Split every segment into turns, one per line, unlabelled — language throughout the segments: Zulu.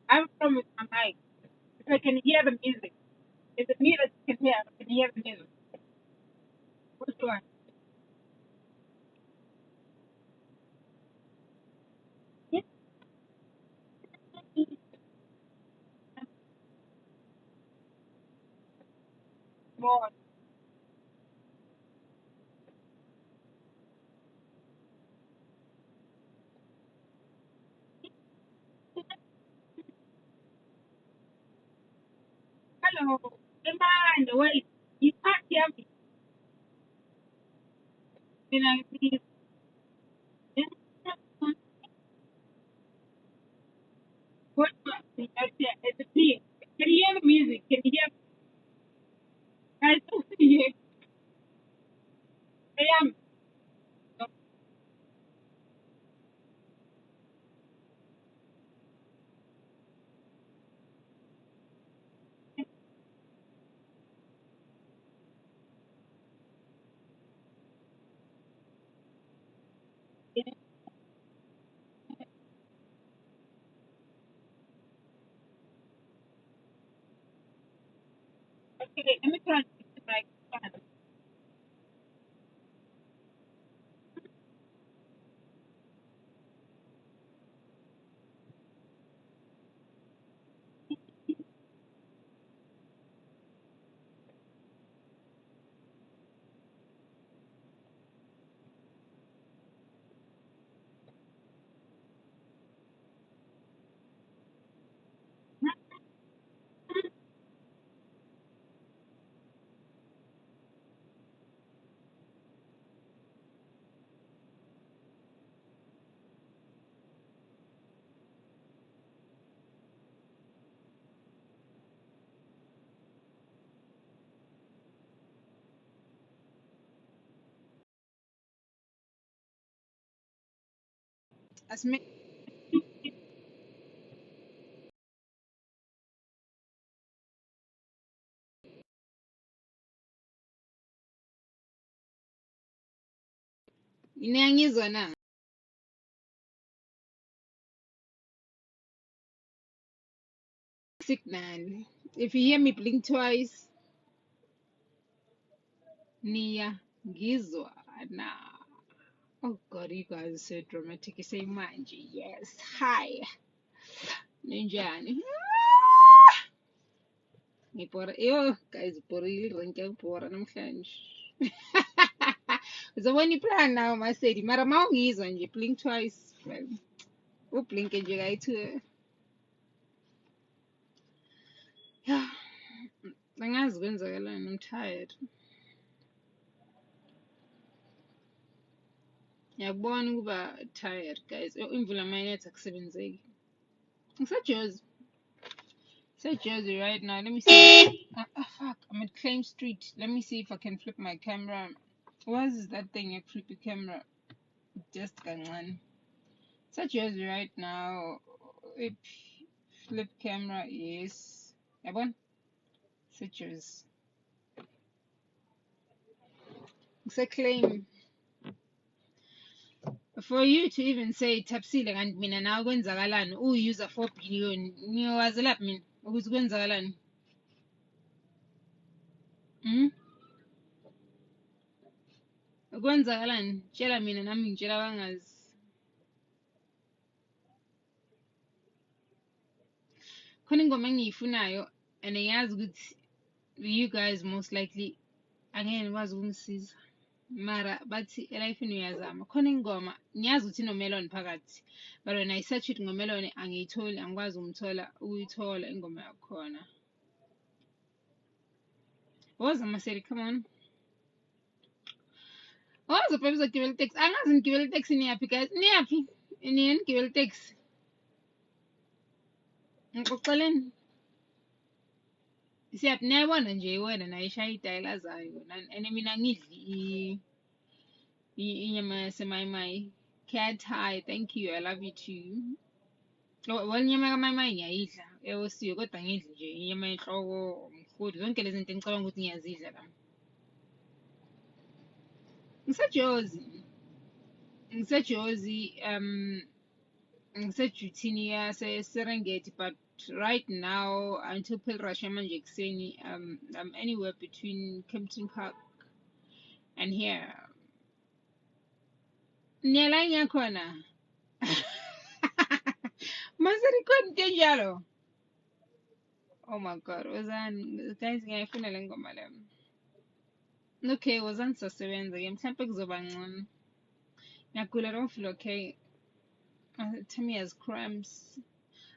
I'm from with my mic. If I can hear the music. Is it me that you can hear? Can you hear the music? Which one? Yes, more. Hello. Am I in the way? You can't hear me. Then I see. What? Is it me? Can you hear the music? Can you hear? I don't see you. I am. Okay, let me try to fix the mic. As me. Inangizwa na. Signal. If you hear me blink twice, Nia Gizwa na. Oh God, you guys are so dramatic. You say manji. Yes. Hi. Ninjani. Ngipora. Yo, guys, porili rinke pora namhlanje. So when you plan now, I said, mara mawungizwa nje blink twice. Ublinke nje kayi-2. Yeah. Angazi kwenzakalani. I'm tired. Ngiyakubona ukuba tired guys. Imvula mayinetha akusebenzeki. Ngisejersey right now. Let me see. Fuck, I'm at Claim Street. Let me see if I can flip my camera. What is that thing you flip your camera? Just kancane. Jersey right now. If flip camera is yabona? Jersey. Claim. For you to even say Tapsile and mina na kwenzakalani user 4 billion ngiyowazela mina ukuthi kwenzakalani. Kwenzakalani? Tshela mina nami ngitshela bangazi. Khona ingoma engiyifunayo and ngiyazi ukuthi you guys most likely angeke nikwazi ukungisiza. Mara bathi elifini uyazama. Khona ingoma ngiyazi ukuthi inomelon phakathi. But when I search it ngomelon angiyitholi angikwazi ukuyithola ingoma yakhona. Woza Maseri, come on. Woza baby uzogibela itaxi. Angazi ngigibela itaxi niyaphi guys? Niyaphi? Niyeni ngigibela itaxi. Ngixoxeleni. Siyaphi niyabona nje wena nayishaya idayila zayo. And mina ngidli inyama yasemayimayi. Cat hi, thank you. I love you too. Well, inyama kaMayimayi ngiyayidla ewosiwe kodwa ngidli nje inyama yenhloko, umhudi, zonke lezi zinto engicabanga ukuthi ngiyazidla la. Ngisejozi ngisejuthini yase-Serengeti, but right now until Pilrasha manje ekuseni I'm anywhere between Kempton Park and here. Niyala ngiyakhona. Maserikhona into enjalo. Oh my god, wozani guys ngiyayifuna le ngoma le. Okay, wozani sasebenza ke mhlawumbe kuzoba ngcono. Ngiyagula, I don't feel okay. Tummy has cramps.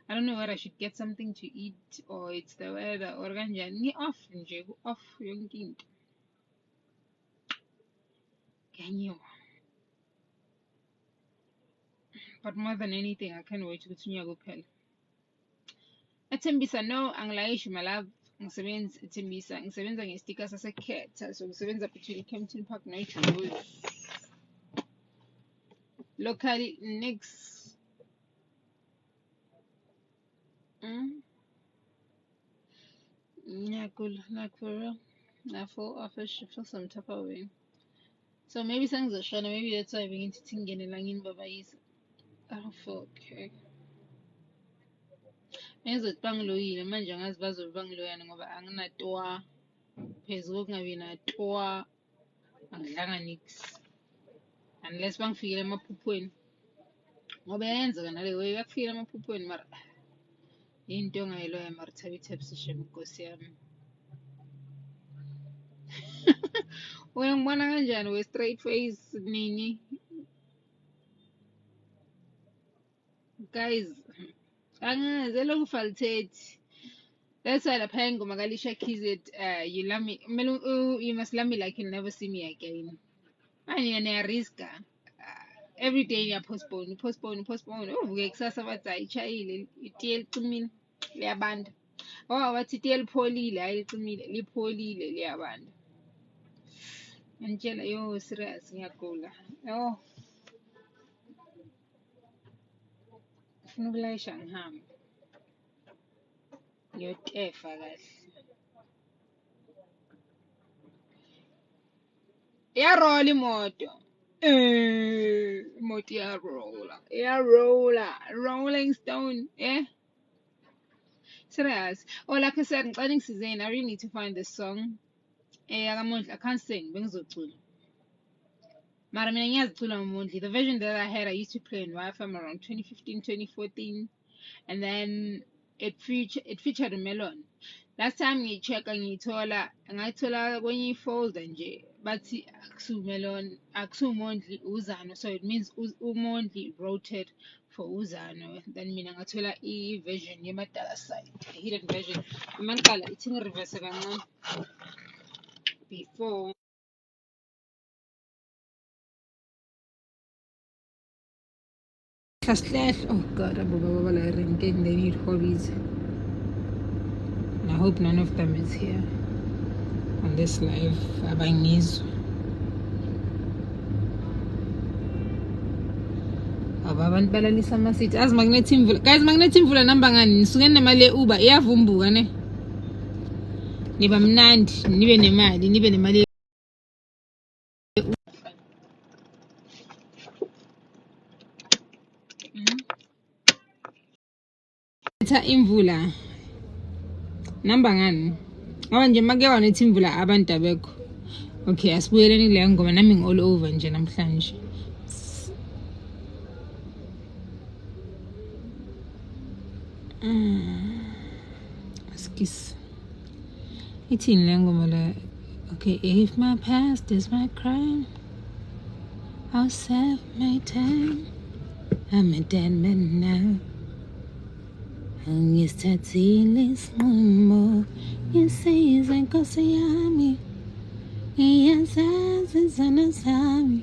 I don't know whether I should get something to eat or it's the weather or kanjani. Ngi-off nje, off yonke into. Ngiyanyiwa. But more than anything, I can't wait ukuthi unyaka uphele. Ethembisa, no, angilayishi my love. Ngisebenza Ethembisa, ngisebenza ngestika sasekhetha, so ngisebenza between Kempton Park noJozi. Locally next. Yeah, good. Like for real. I feel some type of way. So maybe songs are shana, maybe that's why I begin to think in langin babayis. I don't feel okay. Ngizothi bangiloyile manje angazi bazobangiloyana ngoba anginatoa phezulu kungabi natoa angidlanga nix unless bangifikele emaphuphweni ngoba yenzeka nale way bakufikele emaphuphweni mara into ongayiloya mara thabi sishem Nkosi yami. Wena ngibona kanjani we straight face nini guys angazi eloku faltethi. That's why lapha ingoma kaLisha Keys you love me you must love me like you'll never see me again. Manje niyariska every day postpone uvuke kusasa bathi ayitshayile itiye licimile liyabanda. Bathi itiye lipholile hayi licimile lipholile liyabanda. Ngitshela yo serious ngiyagula. Yo ngifuna ukulayisha ngihambe ngiyotefa kahle. Iyarola imoto. Imoto iyarola. Rolling Stone. Serious. Like I said, ngicela ngisizeni. I really need to find this song. Yakamondli, I can't sing. Bengizocula. Mara mina ngiyazicula ngoMondli. The version that I had, I used to play in YFM around 2015, 2014. And then it featured a melon. Last time ngicheck ngayithola kwenye folder nje bathi akusumelon akusuMondli uZano, so it means uMondli wrote it for uZano. Then mina ngathola i-version yemadala side, hidden version. Mangicala ithi ngireverse kancane before Oh God, they need hobbies. And I hope none of them is here on this live. Abangizo. Abantu balalisa amasithi azi magnethi imvula guys magnethi imvula namba ngani nisuke nemali ye-Uber iyavumbuka ne niba mnandi nibe nemali etha imvula namba ngani ngoba nje make wanethi imvula abantu abekho okay asibuyeleni le ngoma nami all over nje namhlanje Skis. It's in Langomala. Okay, if my past is my crime, I'll serve my time. I'm a dead man now. And you start seeing more. You say it's like Kosayami. Yes, it's an asami.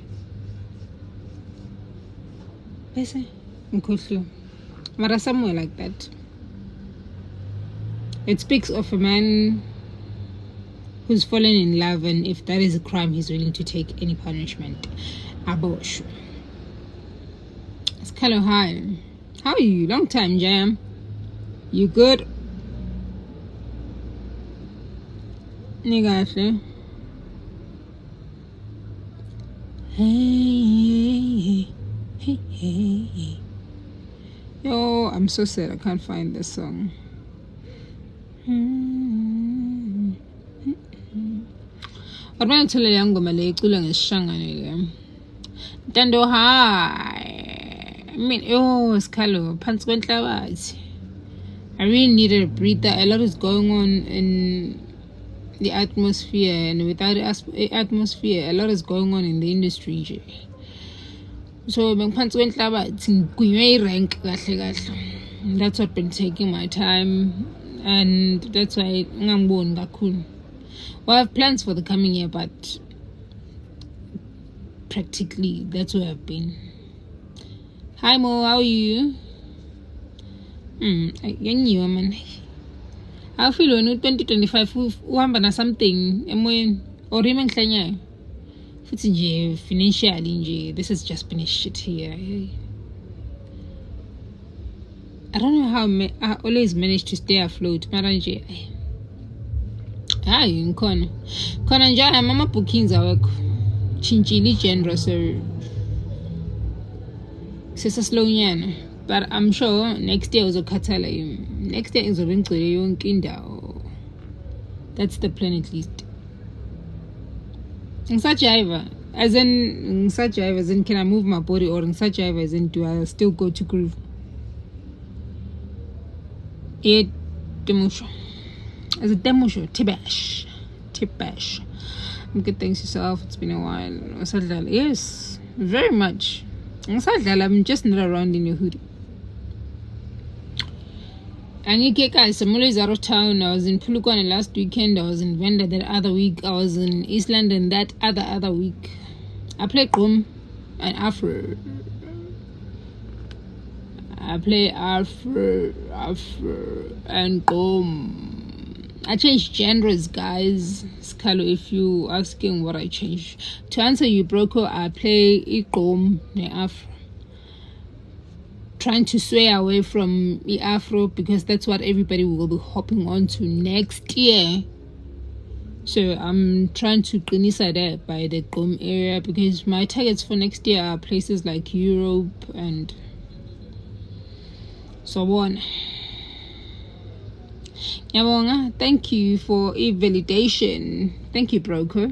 Bese, Nkoslo. Mara somewhere like that. It speaks of a man who's fallen in love, and if that is a crime, he's willing to take any punishment. Abortion. It's kind of high. How are you? Long time, Jam. You good? Nigga, hey, hey, hey. Yo, I'm so sad I can't find this song. But when I tell you I'm going to tell you ngesishangane Ntando high. I mean, yo, Skalo, phansi kwenhlabathi. I really needed a breather. A lot is going on in the atmosphere, and without the atmosphere, a lot is going on in the industry. So bengiphansi kwenhlabathi ngigwinywe irank kahle kahle. That's what been taking my time, and that's why ngangiboni kakhulu. Well, I have plans for the coming year, but practically that's where I've been. Hi Mo, how are you? Yangiwa man. I feel when 2025 uhamba na something emoyeni or imenhlanyayo. Futhi nje financially nje this has just been a shit here. I don't know how I always manage to stay afloat. Mara nje hayi ngikhona njalo mama bookings awekho chintshile genre so slow nyana, but I'm sure next year uzokhathala next year izobe ngicele yonke indawo. That's the plan at least. Ngisajiva as in can I move my body, or ngisajiva as in do I still go to groove? Demusho. As a demusho, tibash. I'm good, thanks yourself. It's been a while. Yes, very much. I'm just not around in your hoodie. And guys, I'm always out of town. I was in Pulukwane last weekend. I was in Venda that other week. I was in East London that other week. I play Gqom and Afro. I play Afro and Gqom. I changed genres, guys. Skalo, if you asking what I changed. To answer you, Broko, I play Gqom and Afro. Trying to sway away from the Afro because that's what everybody will be hopping on to next year. So I'm trying to qinisa that by the Gqom area because my targets for next year are places like Europe and so on. Yabonga, thank you for validation. Thank you, Broker.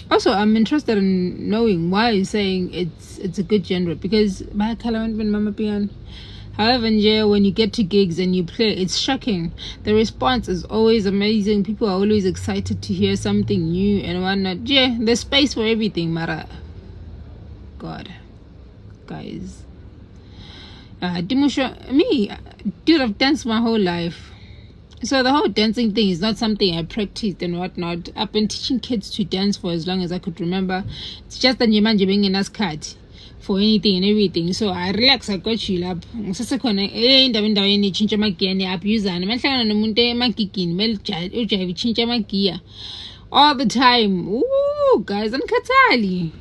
Also, I'm interested in knowing why you're saying it's a good genre because however, when you get to gigs and you play, it's shocking. The response is always amazing. People are always excited to hear something new and whatnot. Yeah, there's space for everything, Mara. God, guys. Dude, I've danced my whole life. So the whole dancing thing is not something I practiced and whatnot. I've been teaching kids to dance for as long as I could remember. It's just that Nyemanje being in Askat. for anything and everything. So I relax, I got chill up. Ngisasekhona endaweni ichinja amagiya ne-abusana. Mahlangana nomuntu emagigini, ujayive ichinja amagiya all the time. Ooh, guys, angikhathali.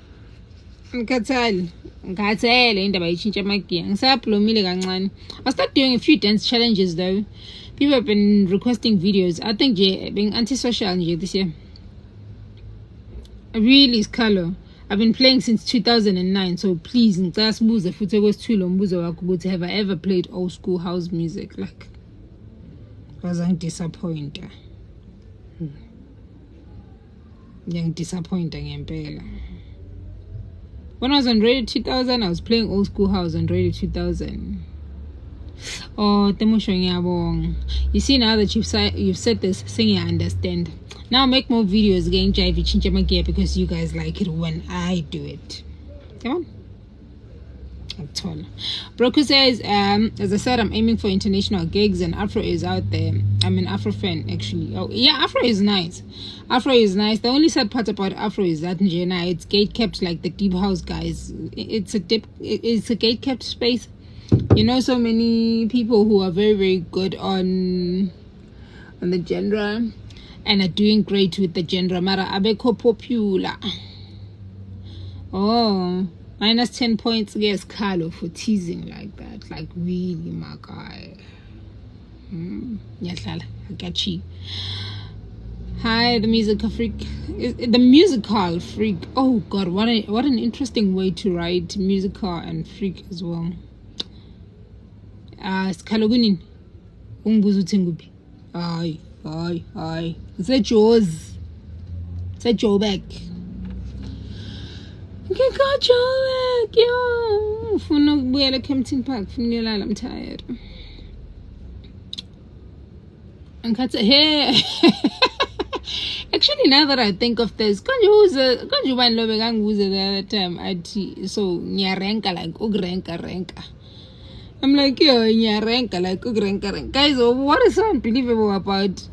Ngikhathele indaba ichinja amagiya. Ngisaplomile kancane. I started doing a few dance challenges though. People have been requesting videos. I think being antisocial this year. Really is color. I've been playing since 2009, so please, have I ever played old school house music? Like, because I'm disappointed. Young disappointing. When I was on Radio 2000, I was playing old school house on Radio 2000. Oh, you see, now that you've said this, singing, I understand. Now make more videos again, Jivey Chinchamagia, because you guys like it when I do it. Come on. That's all. Broku says, as I said, I'm aiming for international gigs, and Afro is out there. I'm an Afro fan, actually. Oh, yeah, Afro is nice. Afro is nice. The only sad part about Afro is that it's gate kept like the deep house guys. It's a gate kept space. You know, so many people who are very, very good on the genre and are doing great with the genre. Mara abeko popular. Oh, minus 10 points against Carlo for teasing like that. Like, really, my guy. I got you. Hi, the musical freak. The musical freak. Oh God, what an interesting way to write musical and freak as well. Skalogunin. Umbuzu tingubi. Aye. It's a Joe's. It's a Joe back. Okay, got Joe back, yo. Funa kubuyela Kempton Park. Funilala, I'm tired. And cut hair. Actually, now that I think of this, can't you find Lobegang was the other time? So nyarenka like renka. I'm like, yo, nyarenka like renka. Guys, what is so unbelievable about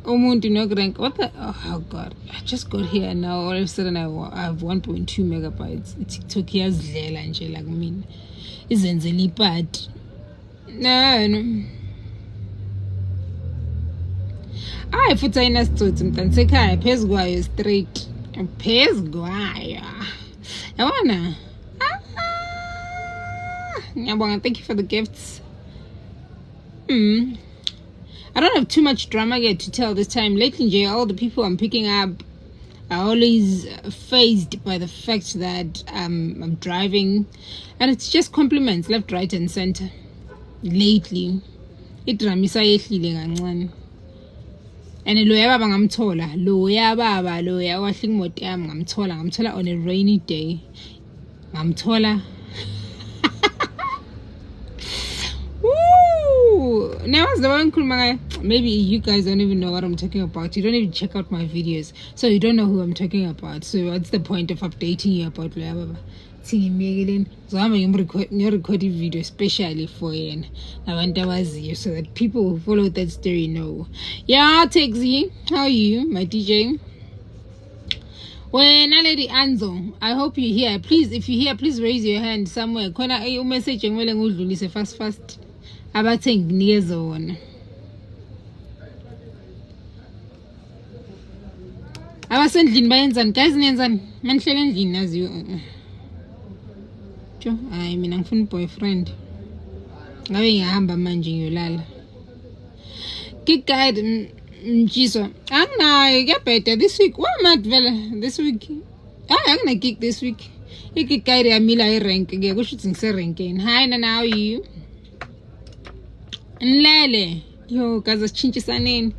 Omuntu no renka? What the? Oh God! I just got here and now all of a sudden I have 1.2 megabytes. TikTok here's Lela and like me. Isn't really bad. No. I put in a stoot and take a pesguayo straight. Pesguayo. I wanna. Thank you for the gifts. I don't have too much drama yet to tell this time. Lately, all the people I'm picking up are always fazed by the fact that I'm driving, and it's just compliments left, right, and center. Lately, it ramisa yehlile kancane. And loya baba ngamthola, loya wahla imoto yami ngamthola on a rainy day. Ngamthola. Woo! Now the one maybe you guys don't even know what I'm talking about. You don't even check out my videos, so you don't know who I'm talking about. So what's the point of updating you about loya baba? So I'm recording video especially for you so that people who follow that story know. Yeah, Texi, how are you, my DJ? When Lady Anzo, I hope you're here. Please, if you're here, please raise your hand somewhere. Kona a message fast. About saying near zone. I was sent in by Enzan, guys, Nenzan, mentioning as you. I mean, I'm fun boyfriend. Ngabe ngihamba manje ngiyolala. Kick guide Jesus. Anginayo kuyabheda this week. Why am I this week? Angina kick this week. Kick guide yamila irank ke kusho ukuthi ngise-rankini. Hi Nana, how are you? Nlele. Yo, guys, asitshintshisaneni.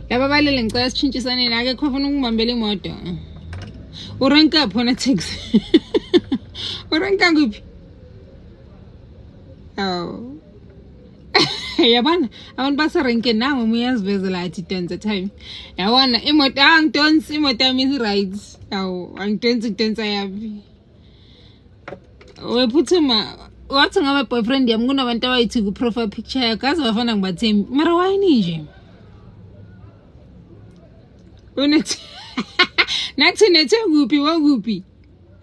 Laba balele ngicela sitshintshisaneni. Akekho ofuna ukungibambela imoto. Uranka phona taxi. Uranka kuphi? Oh. Yabana abantu baserenke nangu uyazivezela athi dance time. Yabona imoto angidonsi imoto yami is right. Awu angidonsi yapi. Wephuthuma wathi ngabe boyfriend yami kunabantu abayithi ku profile picture yakhe azobafana ngibathembi. Mara wayini nje? Unethi nathi nethe kuphi wakuphi?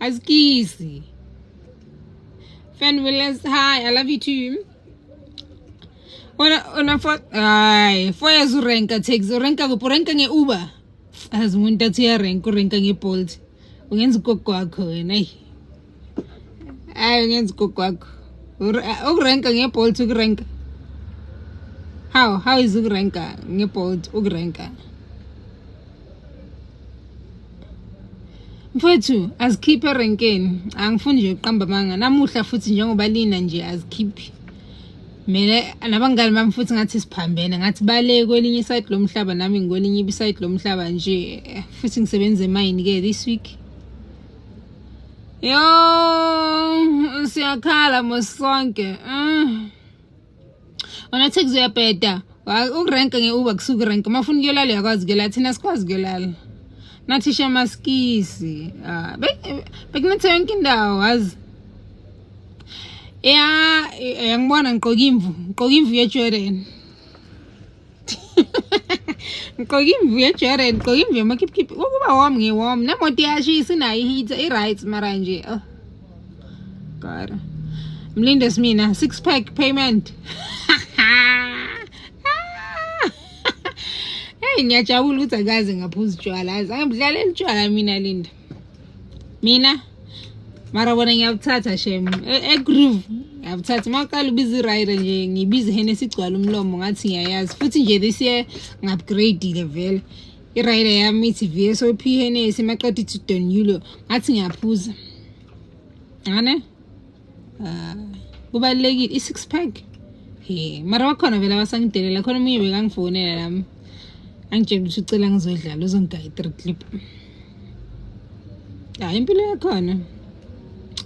Asikisi. Fan Willis, hi, I love you too. Ona for ay, 4 years urenka taxi, urenka kuphi urenka nge-Uber. As umuntu athi uyarenka urenka nge-Bolt. Ungenza ugogo wakho wena ayi. Hayi ungenza ugogo wakho. Ukurenka nge-Bolt ukurenka. How is ukurenka nge-Bolt ukurenka? Mfowethu azikhiphe erenkeni angifuni nje uqamba manga namuhla futhi njengoba lina nje azikhiphi mina nabangani bami futhi ngathi siphambene ngathi bale kwelinye iside lomhlaba nami ngikwelinye iside lomhlaba nje futhi ngisebenza emine ke this week yo siyakhala mosonke ona taxi uyabheda ukurenka nge-Uber kusuka urenka mafuna ukuyolala yakwazi kuyolala thina sikwazi kuyolala Natisha maskisi bekunethe yonke indawo wazi ngibona ngigqoka imvu yeJordan ngigqoka imvu yeJordan ngigqoka imvu yamakhiphikhiphi ukuba warm nge-warm nemoto iyashisa inayo i-heater i-right mara nje God mlinde simina 6-pack payment ngiyajabula ukuthi akaze ngaphuza utshwala azange ngidlalele utshwala mina Linda mina mara bona ngiyabuthatha shem egroove ngiyabuthatha maqala ubiza irider nje ngibiza Hennessy igcwala umlomo ngathi ngiyayazi futhi nje this year ngupgrade vele irider yami ithi VSOP Hennessy maqeda ithi Don Yulo ngathi ngiyaphuza ngane kubalekile i6 pack mara wakhona vele abasangidelela khona umunye bekangifonela lami angitshela ukuthi ucela ngizodlala uzongigaya 3 clip impilo yakhona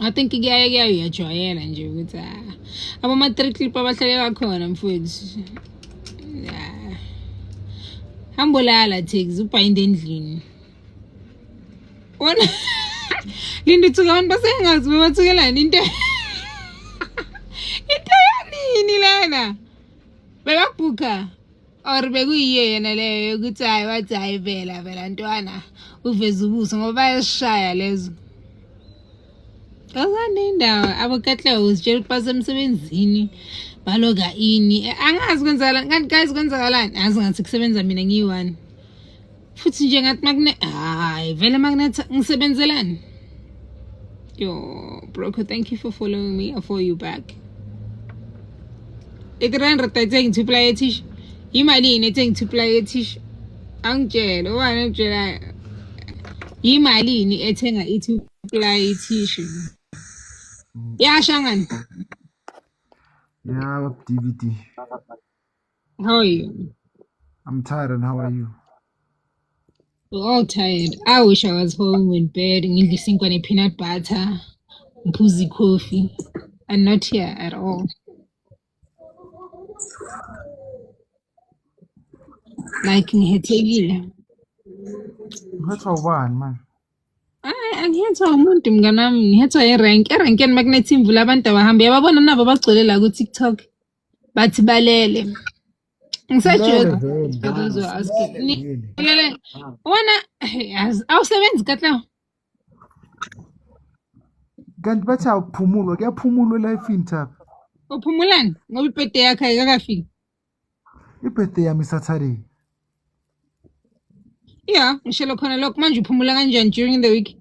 I think kuyajwayela nje ukuthi abama 3 clip abahlale bakhona mfowethu hambolala taxi ubhayinde endlini wona Linda uthuka abantu basengazi bebathukelani into yanini lana bekabhuka or bekuyiye yena leyo ukuthi hayi wathi hayi vela ntwana uveza ubuso ngoba bayashaya lezo Azane indawo abakatla uzitshela ukuthi basemsebenzini baloga ini angazi kwenzala ngazi kwenzakalani azi ngathi kusebenza mina ngiyi1 futhi nje ngathi magne hayi vele magnet ngisebenzelani yo broker thank you for following me I follow you back igrand taking to play tish imali nethengi to play tish angitshela ubani ngitshela imalini ethenga ithi play tish Shangani.
Yeah, DVD.
How are you?
I'm tired, and how are you?
We're all tired. I wish I was home in bed and listening to peanut butter, pussy coffee, and not here at all. Like ngihethekile.
Ngithatha ubani man?
Angiyetha umuntu mnganami ngiyetha erenkeni magnethi imvula abantu abahamba yababona nabo bagcwele la ku TikTok bathi balele ngisajoke wena awusebenzi katla
kanti bathi awuphumula kuyaphumulwa life intap
uphumulani ngoba ibirthday yakhe ayikafiki
ibirthday yami Saturday
ngishelo khona lokho manje uphumula kanjani during the week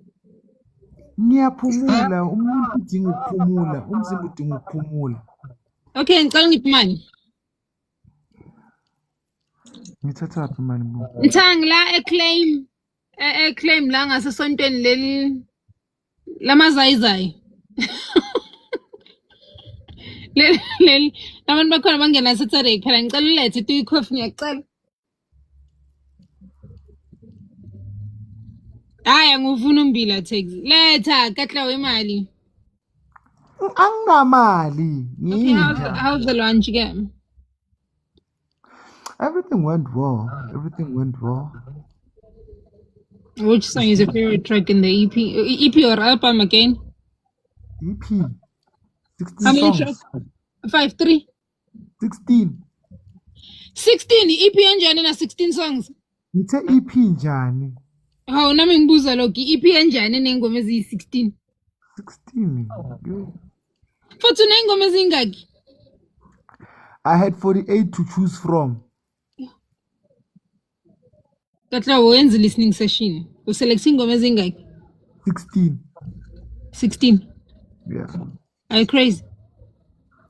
Ngiyaphumula umuntu udinga ukuphumula umzimba udinga ukuphumula
Okay ngicela ngiphi manje
Ngithatha aphi manje bo
Nthangi la eclaim la ngasesontweni leli lamazayizayi leli abantu bakhona bangena Saturday phela ngicela ulethe tu coffee ngiyacela Haya ngufuna umbila taxi letha katla imali
Anginamali
Okay how's the lunch again
Everything went well
Which song is your favorite track in the EP or album again
EP 16
How many
songs
tracks 5 3 16 EP enjani na 16 songs
Ngithe EP njani
Hawu nami ngibuza lokho EP enjani nengoma eziyi16
16
Futhi uney'ngoma ezingaki?
I had 48 to choose from.
Katla wenza listening session. Uselect ingoma ezingaki?
16.
16.
Yeah.
Are you crazy?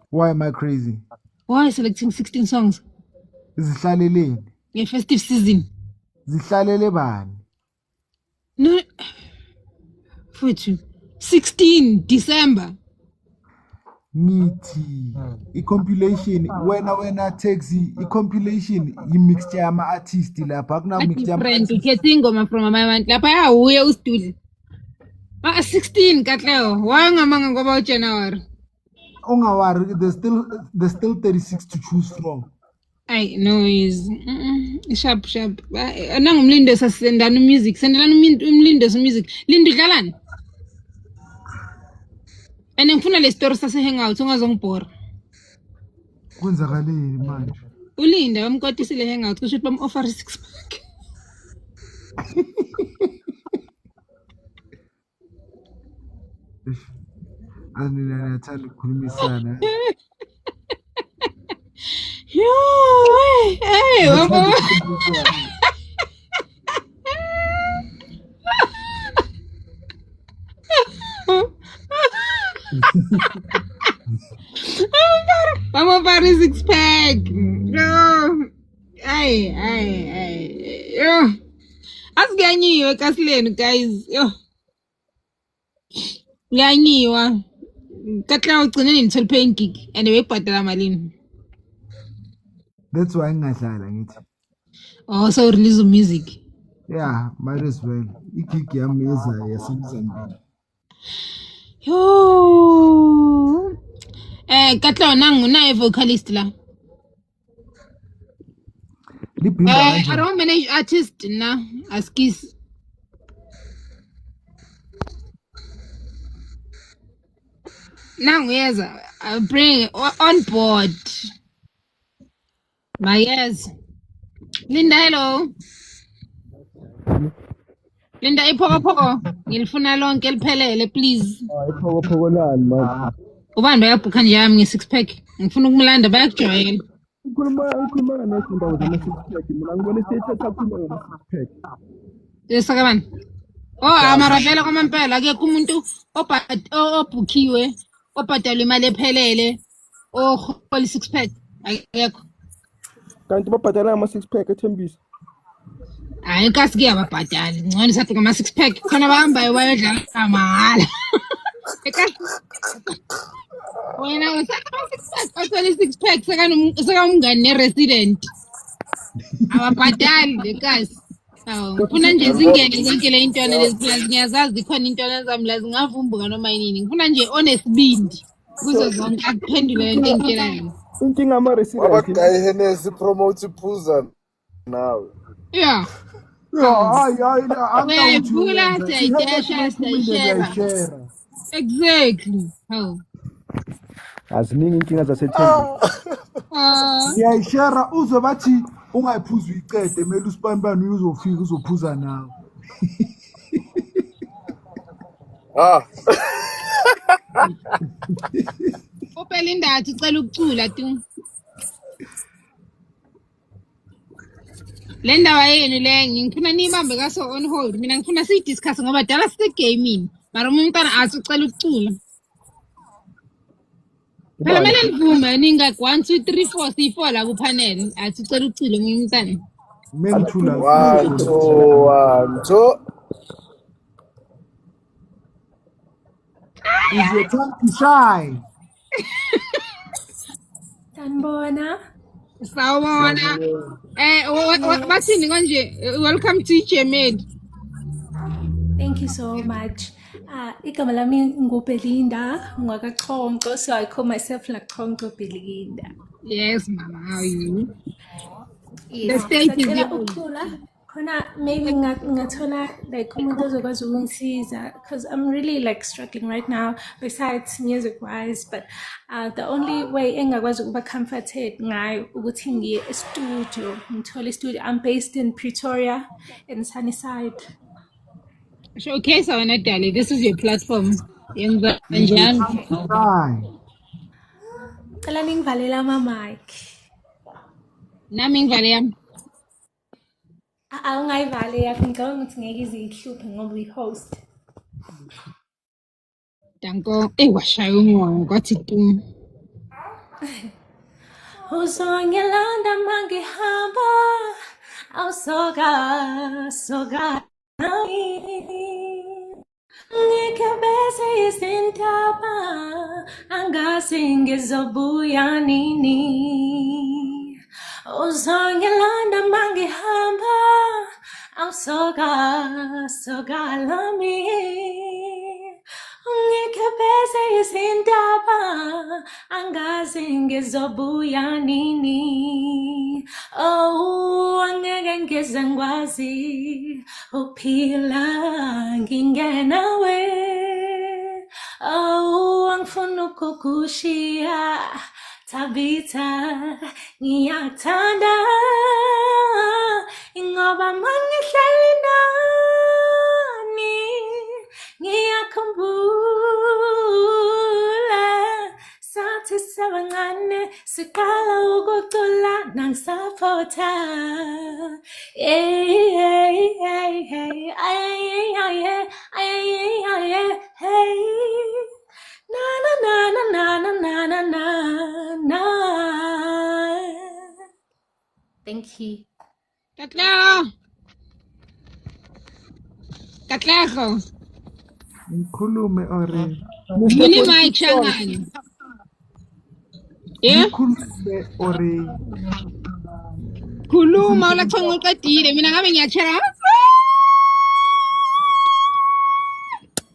Why am I crazy?
Why selecting 16 songs?
Zihlaleleni.
Yeah, festive season.
Zihlalele bani?
No. Futhi 16 December.
Ngithi i-compilation wena taxi i-compilation yi-mixture yama-artist lapha akuna mixture
Different. Ukhetha ingoma from amanye lapha yawuye ustudio. 16 Katleo. Why ungamanga ngoba uJanuary?
ungawari there's still 36 to choose from.
Ay no is sharp. Nangumlindo sasendana music. Sendelana umlindo music. Lindo udlalani? And ngifuna le story sase hangout ungazongibhora.
Kwenzakaleni manje?
Ulinda bamkotisile hangout kusho bam offer 6 pack.
Angiyathanda ukukhulumisana.
Yo, hey, baba. I'm over 6 pack. No. Ay. Yo. Asiganyiwe kasileni guys. Yo. Ngiyanyiwa. Katla ugcine ni 12 paying gig and webhadala malini.
That's why ngingadlala ngithi.
Oh, so release music.
Yeah, might as well. I-gig yami ezayo yasemzambini.
Yo. Katla nangu naye vocalist la. I don't manage artist na askis. Nangu yeza I bring on board. My yes. Linda, hello. Linda iphoko. Ngilifuna lonke liphelele please.
Iphoko nani manje?
Ubani bayabhukha nje yami nge6 pack. Ngifuna ukumlanda bayakujwayela.
Ukhuluma nezindawo zama-6 pack. Mina ngibona status akhuluma ngama-6 pack.
Yesakabani. Amaravela kwamampela akekho umuntu obhukhiwe obhadala imali ephelele ohola 6 pack akekho.
Kanti babhadala ama-6 pack ethembisa.
Hayi inkathi kuyababhadala ngcono sathi ngama-6 pack khona bahambayo bayodlala mahala. Wena usakama 6 pack sekamngani ne-resident ababhadali lekazi. Ngifuna nje zingene zonke le intwana lezi plus ngiyazazi khona intwana zami la zingavumbuka noma yini. Ngifuna nje onesibindi kuzo zonke akuphendule lento engitshelayo.
Inkinga ama-resident.
Abagayi Hennessy promote iphuza nawe.
Yeah. Uyayivula siyayishera. Exactly.
Aziningi inkinga zaseThembi. Siyayishera uzwe bathi ungayiphuza uyicede kumele usipanibani uzofika uzophuza nawe.
Uphela indathi ucela ukucula tu. Le ndawo yenu le ngifuna nibambe kaso on hold. Mina ngifuna siyidiscuss ngoba dala sigaming. Mara umntwana athi ucela ukucula. Phela mele nivume ninga 1 2 3 4 C4 la ku panel athi ucela ukucula ngomunye umntwana.
Mengithula.
1 2
Is your time to shine?
Sanibona.
Sawubona. Bathini konje? Welcome to Ichemedi.
Thank you so much. Igama lami nguBelinda ngwakaXhonxo, so I call myself like Xhonxo Belinda.
Yes, mama, how are you?
Yes.
The state is
Sacela
yours.
ukucula khona maybe ngathola like umuntu ozokwazi ukungisiza because I'm really like struggling right now besides music wise, but the only way engakwazi ukuba comforted ngayo ukuthi ngiye e-studio, ngithole i-studio. I'm based in Pretoria in Sunnyside.
Showcase our Dali. This is your platform. Yenza njani?
Fine.
Cela ningivalela ama-mic.
Nami ngivale yami.
Awungayivali yakho ngicabanga ukuthi ngeke ize ihluphe ngoba uyi-host.
Danko. Washaya umoya kwathi tum.
Uzongilanda mangihamba awusoka ngeke bese izindaba angazi ngizobuya nini. Uzongilanda mangihamba awusoka lami ngeke bese izindaba angazi ngizobuya nini. Oh, angeke ngize ngikwazi ukuphila ngingenawe. Oh, angifuna ukukushiya Tabitha ngiyakuthanda ngoba mangihleli nani ngiyakhumbula sathi sabancane siqala ukucula nangisaphotha. Hey. Na na na na na na na na na. Thank you.
Katlego.
Ngikhulume ore.
Muni mic shangani.
Ngikhulume ore.
Khuluma ulathonga uqedile mina ngabe ngiyachela.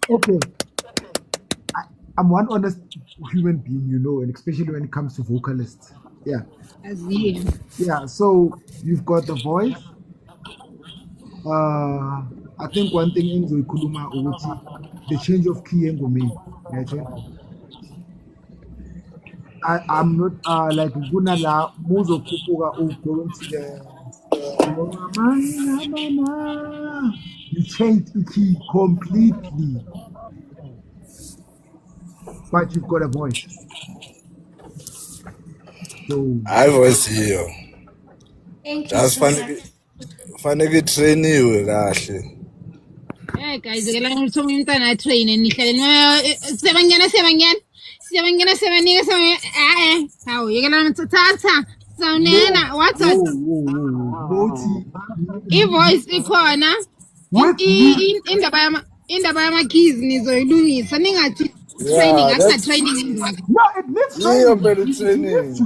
Okay. I'm one honest human being, you know, and especially when it comes to vocalists. Yeah. Yeah, so you've got the voice. I think one thing in Kuluma Uti, the change of key and me. I'm not like Gunala Mozo Kupuga or going to the you changed the key completely. But you've got a voice. So
I voice here.
Thank you.
That's funny. Funny train you kahle.
Hey guys, ngela ngithola umntana train nihlale sebangena hawo yekela ngithatha sawunena what voice ikhona indaba yama keys nizoyilungisa ningathi training after training.
No, it needs
training.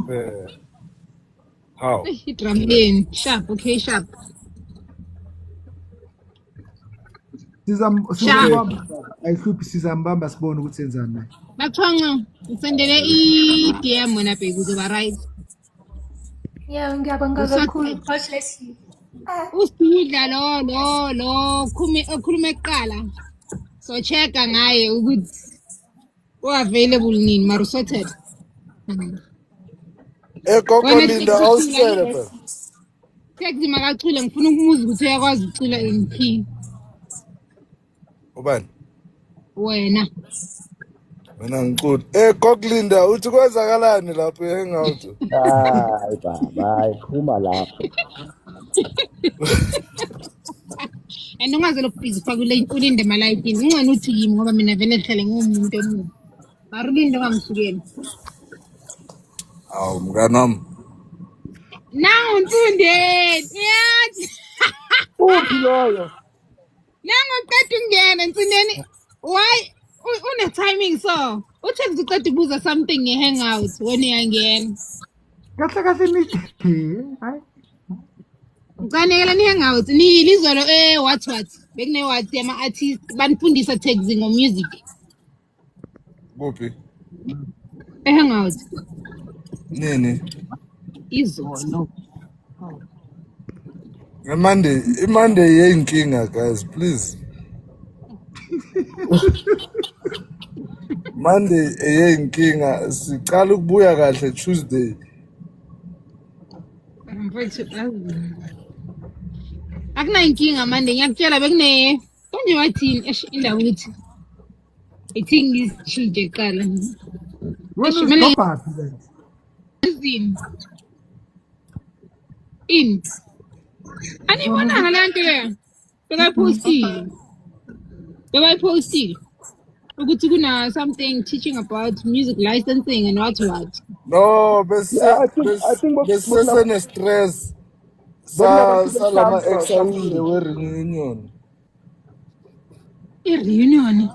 How?
Drum in sharp, okay, sharp.
Sizambamba sibone ukuthi senzani naye.
Bathwanga usendele i-DM wena bheki uzoba right.
Yeah, ngiyabonga kakhulu. God bless you.
Usidla lo okhuluma eqala. So checka ngaye ukuthi available nini mara sorted.
Linda awusele phela.
Text makacula ngifuna ukumuza ukuthi uyakwazi ukucula in key.
Ubani?
Wena
ngicula. Linda uthi kwenzakalani lapho hangout?
Hayi baba, iphuma lapho.
And ungaze lokubhizi fakule ulinde malayitini. Ungcane uthi yimi ngoba mina vele ngihlele ngumuntu omubi. Marulinde ngamsukeni.
Awu mngani wami.
Nangu Ntundeni. Yathi.
Uphi loyo?
Nangu uqeda ungena Ntundeni. Why une timing so? Uthi uqeda ukubuza something ngehangout wena uyangena.
Kahle nithi. Hayi.
Ukanekela ni hangout ni lizolo what bekune what yama artist banifundisa tagging ngo music.
Kuphi?
Hangout.
Nini?
Izolo.
Monday yeyinkinga guys, please. Monday yeyinkinga siqala ukubuya kahle Tuesday.
Akunayinkinga manje ngiyakutshela bekune konje wathini indawo ukuthi I think is change eqala. in. Anibonanga le nto le. Bekayipostile. Ukuthi kuna something teaching about music licensing and what.
No,
Yeah, I think
besesene stress. Salama exawile we-reunion.
I-reunion.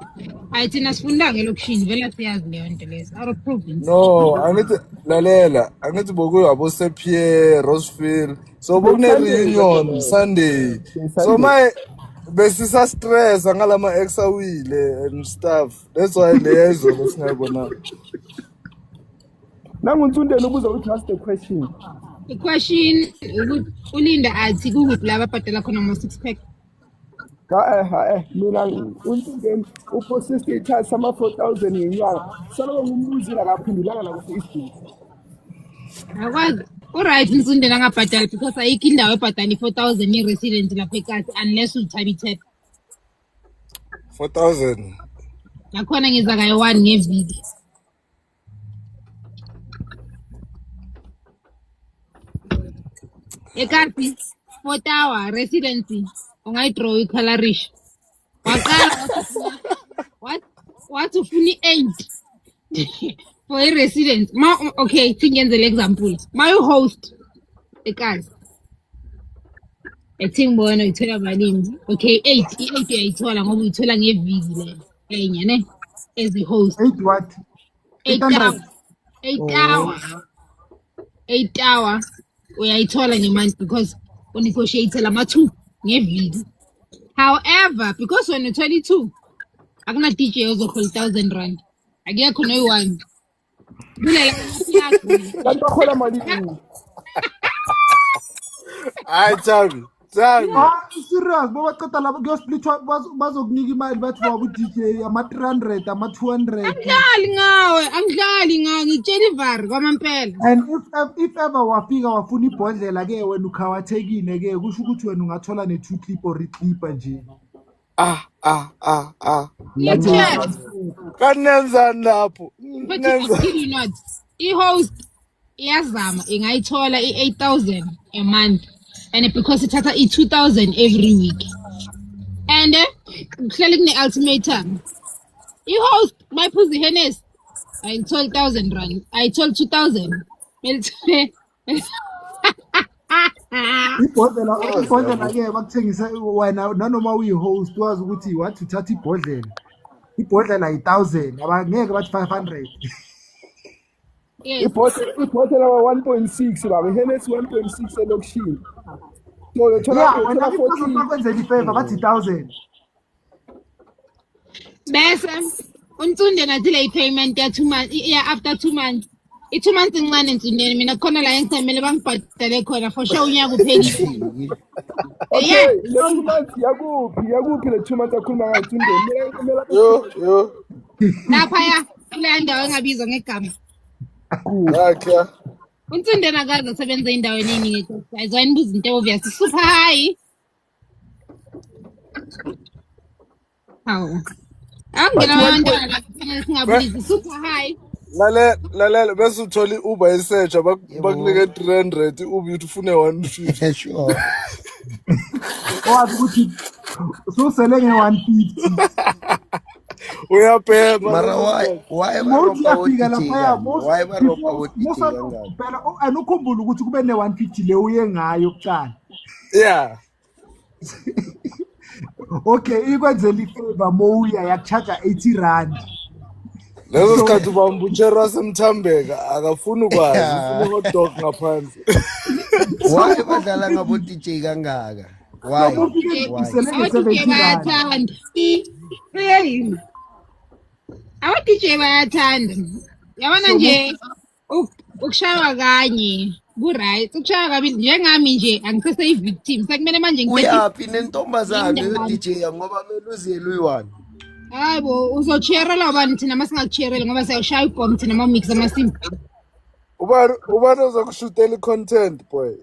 Hayi thina sifunda ngelokishini vele siyazi leyo nto lezo. Out of province.
No, angithi lalela, angithi bokuyabo Sepierre, Rosefield. So bokune-reunion Sunday. So my besisa stress ngalama exawile and stuff. That's why lezo lesingayibona.
Nanguntundeni ubuza uthi ask the question.
The question ulinda athi kukuphi la ababhadala khona ngo-6 pack.
Mina untundeni uposiste ithatha sama 4,000 ngenyanga. Saloba ngumuzila kaphindulanga la ku-Facebook.
Akwazi alright Nsundeni angabhadali because ayikho indawo ebhadala 4,000 i-resident lapha eKasi unless ulithabithethe.
4,000.
Nakhona ngiza kayi-1 ngeviki. eKasi 4 hour residency ungayidraw icolorish. Waqala wathi ufuna i-8 for i-residence. Okay, singenzele example. Host eKasi. Bona uyithola malini. Okay, 8 uyayithola ngoba uyithola ngeviki le enye ne as a host.
8 what?
8 hours. 8 hours. 8 hours uyayithola ngemonth because unegotiate lama 2 ngeviki. However, because when you're 22 akuna DJ ozokhona 1,000 rand. Akekho no-1. Kulela
Kanti bakhola malini?
Hayi Chabi.
Serious boba qeda labo kuyosplitwa bazokunika imali bathi wabo DJ ama 300 ama 200.
Angidlali ngawe ngitshela ivari kwamampela.
And if ever wafika wafuna ibhodlela ke wena ukhawathekile ke kusho ukuthi wena ungathola ne2 clip or 3 clip nje.
Kanenzani lapho?
Not i-host iyazama ingayithola i-8,000 a month and because ithatha i-2,000 every week and kuhleli kune-ultimatum. I-host mayiphuza iHennessy ayitholi 1,000 rand ayitholi 2,000
ibhodlela ke bakuthengisa wena nanoma uyi-host wazi ukuthi wathi uthatha ibhodlela 1,000 abangeke bathi 500.
Ibhodlela 1.6 baba iHennessy 1.6 elokishini. So
wena bakwenzela ifavor bathi 1,000
bese uNtsundeni athi le payment ya 2 months ya after 2 months. I-2 months incane Ntsundeni mina khona la engithamele bangibhadale khona for sure unyaka uphelile.
Okay, le 2 months yakuphi le 2 months akhuluma ngayo Ntsundeni.
Yo.
Laphaya kule ndawo engabizwa ngegama.
Yakhe.
UNtsundeni akazi asebenza endaweni eningi ayizwanibuza into obvious super high. Hawu. Angena abantwana singabulizi super high.
Lalela bese uthola iUber esearch bakunike 300 iUber uthi ufune 150.
Sure.
wazi ukuthi usele nge-150
Uyabhema.
Mara why
mawuyafika laphaya
phela
anukhumbula ukuthi kube ne-150 le uye ngayo kuqala.
Yeah.
Okay, ikwenzela ifavor mowuya yakucharge 80 rand.
Lezo sikhathi ubambutshera semthambeka akafuni ukwazi ufuna hot dog ngaphansi.
why badlala ngabo DJ kangaka? Why?
Bayathanda. Really? Awa DJ bayathanda. Yabona nje ukushaywa kanye ku-right ukushaywa kabili njengami nje angisese i-victim sekumele manje
uyaphi nentombazane yo-DJ ngoba meluzile uyi-1.
Hayibo uzochiyerela ubani thina masingakuchiyereli ngoba siyawushaya ibhomu thina ma-mix amasimba.
Ubani ozokushutela i-content boy.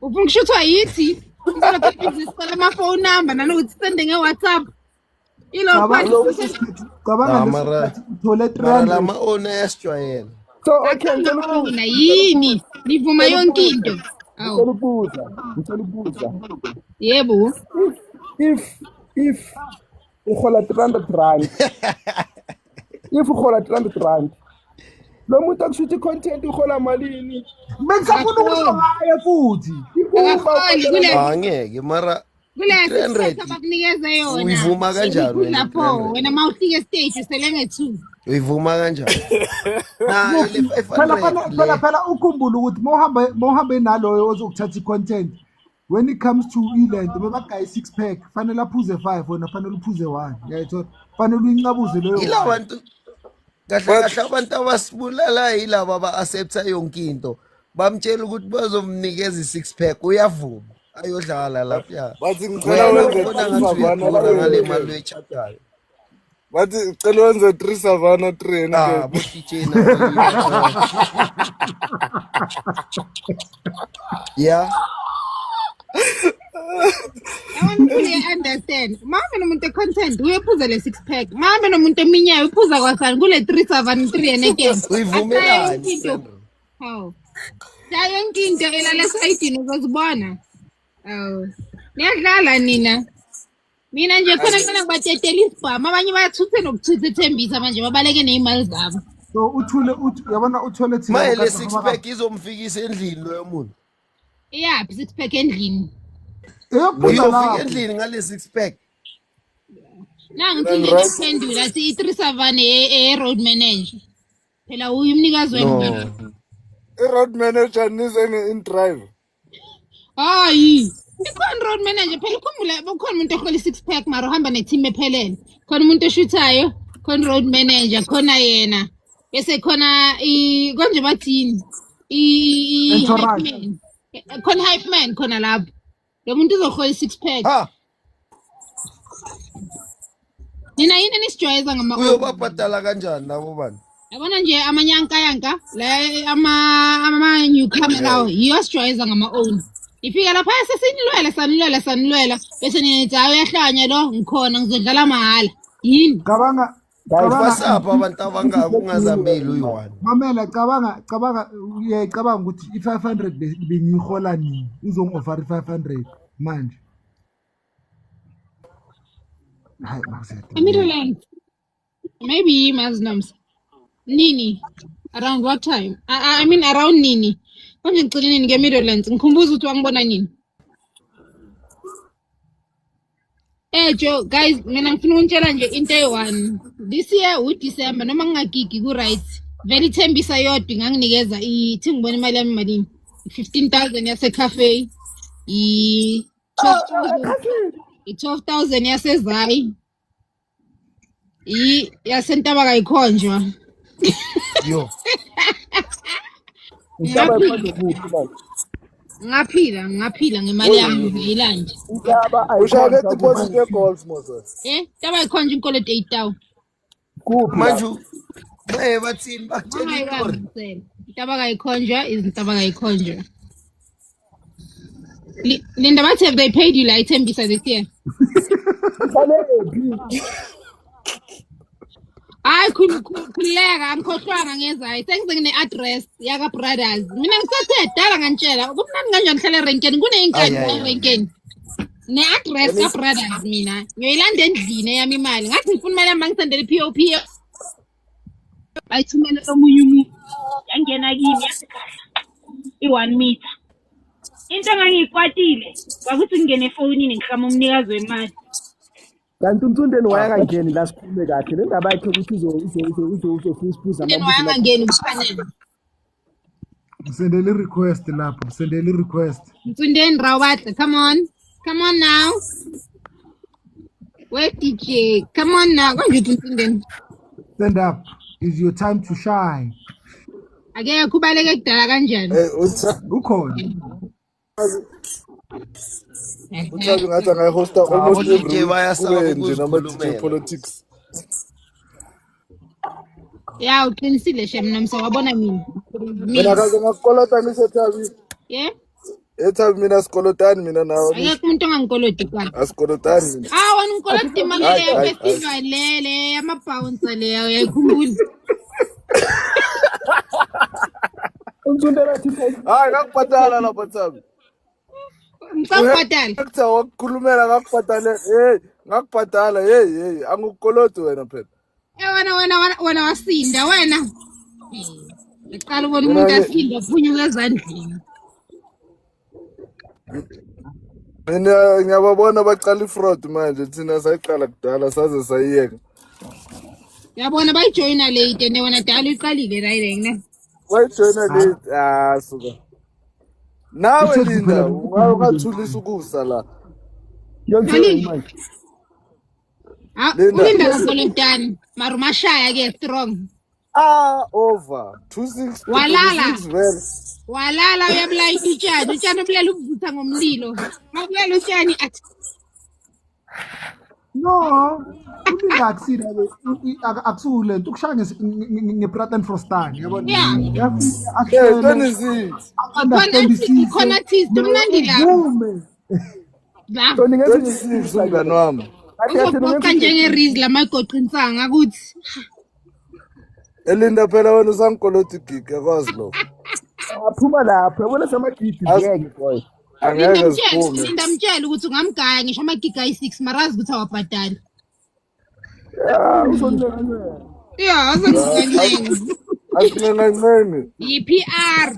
Ufuna kushuthwa yithi ngizocela ama-phone number nanokuthi sende nge-WhatsApp.
Cabanga uthole 300
lama owner yasijwayela. So okay,
Mina yini nivuma yonke into.
ngicela ukubuza.
Yebo.
If uhola 300 rand. If uhola 300 rand. Lo muntu akushuthi content uhola malini?
Bengisafuna ukuzongaya futhi.
Angeke mara
kule 300 abakunikeza yona.
Uyivuma kanjani wena?
Lapho wena mawufika stage usele nge2.
Uyivuma kanjani?
Phela ukhumbula ukuthi mawuhambe naloyo ozokuthatha i-content when it comes to Eland babagayi 6 pack fanele aphuze 5 wena fanele uphuze 1 yayithola fanele uyincabuze leyo
yila bantu kahle abantu abasibulala yilabo aba-accepta yonke into bamtshela ukuthi bazomnikeza i-6 pack uyavuma ayodlala lapha
bathi ngicela wenze
ngale mali echatayo
bathi ngicela wenze 3 savana 3
butitshena yeah
I want to understand. Mama nomuntu content uyephuza le 6 pack. Mama nomuntu eminyayo uphuza kwasani kule 373 enekeni.
Uyivumelani?
Haw. Yonke into elala side uzozibona. Aw. Niyadlala nina. Mina nje khona ngibatetela isibhamu abanye bayathuthe nokuthutha ethembisa manje babaleke nezimali zabo.
So uthule yabona uthole thina
maye le 6 pack izomfikisa endlini loyo muntu.
Iyaphi 6 pack endlini?
Uyofika endlini ngale 6 pack.
Nangithi ngiphendula athi i37 road manager. Phela uyumnikazi wemali.
I-road manager nize in drive.
Hayi. Ikhona road manager phela ukhumbula kukhona umuntu ohola 6 pack mara uhamba ne-team ephelele. Khona umuntu oshuthayo, khona road manager, khona yena. Bese khona konje bathini? Hype man. Khona hype man khona lapho. Lo muntu uzohola 6 pack. Nina yini nisijwayeza ngama
uyobabhadala kanjani labo bantu?
Yabona nje amanyanka la ama newcomer lawo yiyosijwayeza ngama own. Ifika lapha sanilwela bese nithi uyahlanya lo ngikhona ngizodlala mahala. Yini?
Cabanga
basapha abantu abangazambeli uyi1.
Mamela cabanga uyayicabanga ukuthi i500 bengihola nini uzongoffer 500 manje. Hayi masiyathi.
Middleland. Maybe Muslims. Nini around what time? I mean around nini. Konje ngicela nini ngeMiddlelands ngikhumbuza ukuthi wangibona nini. Joe guys mina ngifuna ukunitshela nje into eyi1 this year uDecember noma ngingagigi ku right vele ithembisa yodwa nganginikeza ithi ngibona imali yami malini 15,000 yase cafe i12,000 yase Zai yasentaba kayikhonjwa
yo
ngaphila ngemali yami ngiyilanje
ushaya deposit ye-golf Moses
taba ikhonjwa inkoloti 8,000
manje bathini bakutshela istory
taba kayikhonjwa izintaba kayikhonjwa Linda bathi have they paid you like ithembisa this year hayi khuleka angikhohlwanga ngezayo sengize ngine-address yaka-brothers mina ngisasedala ngantshela kumnandi kanjani hlala erenkeni kuney'nkani erenkeni ne-address ka-brothers mina ngiyoyilanda endlini eyami imali ngathi ngifuna imali yami bangisendele i-POP bayithumele omunye umuntu yangena kimi yasikahla i-1 meter into engangiyikwatile kwakuthi ngingene efonini ngihlama umnikazi wemali
kanti umthundeni wayangangeni la sikhulume kahle le ndaba yakhe ukuthi uzofuna isiphuza
wayangangeni kufanele
sendele request lapho sendele request
Mtsundeni Rawatle come on now where DJ come on now konje Mtsundeni
stand up is your time to shine
ake kubaleke kudala kanjani
ukhona
uthabi ngathi angayihosta almost every week nje nama-DJ politics
ya uqinisile shem nomse wabona
mina kaze ngakukolota nisethabi ethabi mina sikolotani mina nawe
akekho umuntu ongangikoloti kwani
asikolotani mina
wena ungikoloti imali leyo festival lele amabhouncer leyo uyayikhumbula
Umtundela T5.
Hayi ngakubhatala lapha Thabi.
Ngikubhatala.
Kuthiwa wakukhulumela ngakubhatala. Hey, ngakubhatala. Hey, angikukoloti wena phela.
Wena wasinda wena. Ngiqala ubona umuntu asinda phunyuka ezandleni.
Mina ngiyababona baqala ifraud manje thina sayiqala kudala saze sayiyeka.
Yabona bayijoyina late and wena dala uyiqalile la yena.
Wayijoyina late suka. Nawe Linda ungathulisa ukusa la.
Ngiyangitshela manje.
Ulinda kakolotani mara umashaya ke strong.
Over 26
walala uyabulayita utshani ubulela ukuvutha ngomlilo makulela utshani athi
No, ulinda akusina akusule nto ukushaya ngePraten Frostan yabona.
Yeah. Khona thisto mnandi la.
Toni ngethi
umngani wami.
Uzoqoqa njenge-Riz lamagoqinsanga ukuthi
Elinda phela wena usangikoloti gig yakwazi lo.
aphuma lapha yabona samagidi ngeke boy.
Angeke siphume.
Ngindamtshela ukuthi ungamgaya ngisho amagiga ayi6 marazi ukuthi awabhadali.
Uzoncenga.
Yeah, azoncenga.
Asinenene.
Yi-PR.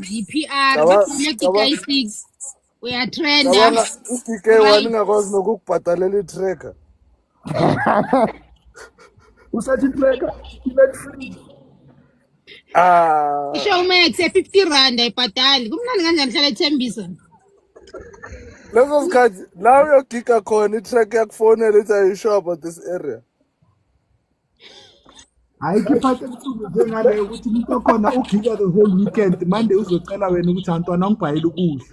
Amagiga ayi6. Uyatrenda.
Yabona uDK1 ingakwazi nokukubhadalela itracker.
Usathi tracker ilet free.
Showmax 50 rand ayibhadali. Kumnandi kanjani hlala ethembisa.
Leso sikhathi la uyogiga khona itrack yakufonela ethi are you sure about this area?
Hayi kiphathe ubusuku njengale ukuthi umuntu okhona ugiga the whole weekend Monday uzocela wena ukuthi antwana ungibhayile ukudla.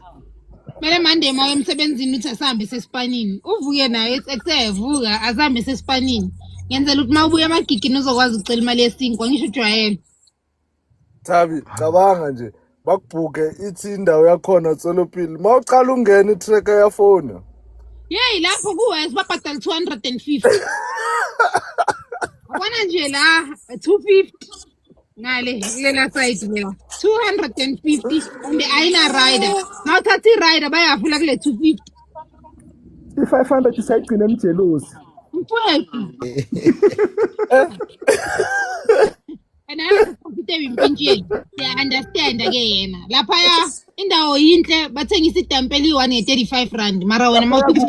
Mele Monday mawe emsebenzini uthi asambe sesipanini. Uvuke naye ekusevuka asambe sesipanini. Ngenzela ukuthi mawubuya amagigini uzokwazi ucela imali ye5 ngisho ujwayele.
Thabi cabanga nje bakubhuke ithi indawo yakhona Tsolopili mawuqala ungena itracker yafona.
Hey lapho kuwes babhadala 250. Ubona nje la 250 ngale lela side lela 250 and ayina rider. Nawuthatha i-rider bayavula kule 250.
I500 isayigcina emjelosi.
Mfowethu. And I understand again. Lapha ya indawo yinhle bathengisa idampeli 135 rand mara wena mawuthi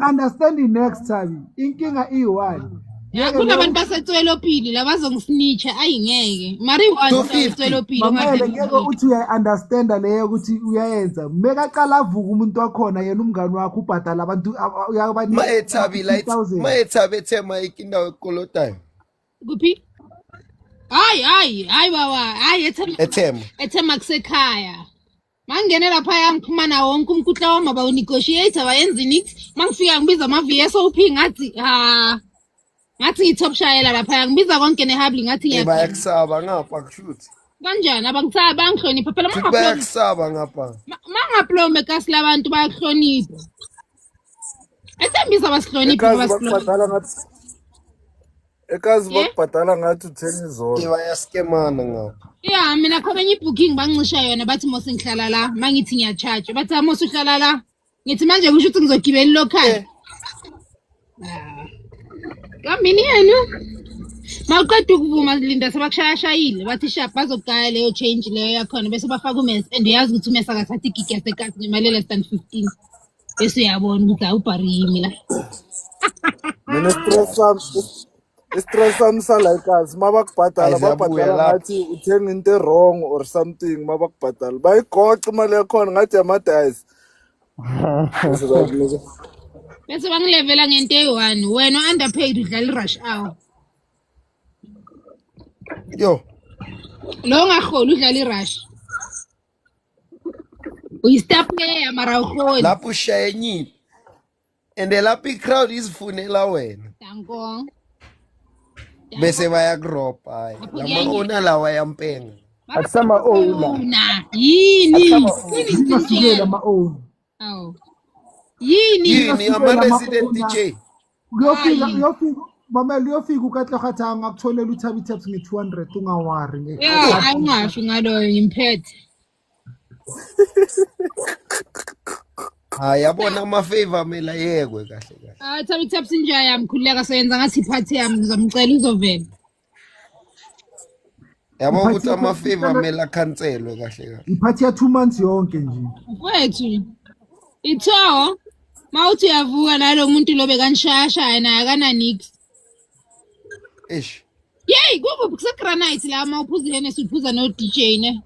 Understand next time. Inkinga i1.
Kunabantu baseTsolopili labazongisnitcha ayingeke. Mara i1
Mamele ngeke uthi uyaunderstand leyo ukuthi uyayenza. Mekaqala avuka umuntu wakhona yena umngani wakho ubhadala abantu uyabani.
Maethabi ethema ikindawo ekolotayo.
Kuphi? Hayi baba, hayi ethema kusekhaya. Mangene lapha yangiphuma na wonke umkutla wami bawu-negotiate bayenza nithi mangifika ngibiza ama-VSOP ngathi ngitop shayela lapha ngibiza konke nehabli ngathi
bayakusaba ngapha kushuthi
kanjani abangisabi bangihlonipha phela
bayakusaba ngapha
mangaplombe ekasi labantu bayakuhlonipha ethembisa basihlonipha
ekazi bakubhadala ngathi uthenga izolo.
Bayaskemana ngapha.
Yeah, mina khona enye ibooking bangisha yona bathi mose ngihlala la mangithi ngiyacharge bathi mose uhlala la ngithi manje kusho ukuthi ngizogibela local. Kamini yenu mawuqeda ukuvuma Linda sebakushayashayile bathi sharp bazogaya leyo change leyo yakhona bese bafaka uMes and uyazi ukuthi uMes akathatha igigi yasekati nemali less than 15 bese uyabona ukuthi awubharimi la.
Mina stress sami salayikas mabakubhadala babhadala ngathi uthenga into wrong or something mabakubhadala bayigoqa imali yakhona ngathi amadayisi
bese bangilevela ngento eyi1 wena underpaid udlala irush hour
yo
lo ngaholi udlala irush uyi-star player mara uholi
lapho ushayenyile and lapho i-crowd izifunela wena
danko
bese bayakuropa lama-owner lawa yampenga
akusama-owner
yini
ama-owner
yini
ama-resident DJ
mamela uyofika uKatlogatha ngakutholela uThabi Taps nge200 ungawari
Yeah, ayingafi ngaloyo ngimphethe.
Hayi yabona ama-favor mela yekwe kahle.
Thabi Taps nje ayamkhululeka seyenza ngathi iphathi yami ngizomcela uzovela.
Yabo ukuthi ama-favor mela khanselwe kahle.
iphathi ya 2 months yonke nje
Mfowethu. Itho mawuthi uyavuka nalo muntu lo bekanishaya naye akananix.
Eish.
Yey, kuba kusegranite la mawuphuza Hennessy uphuza no DJ ne.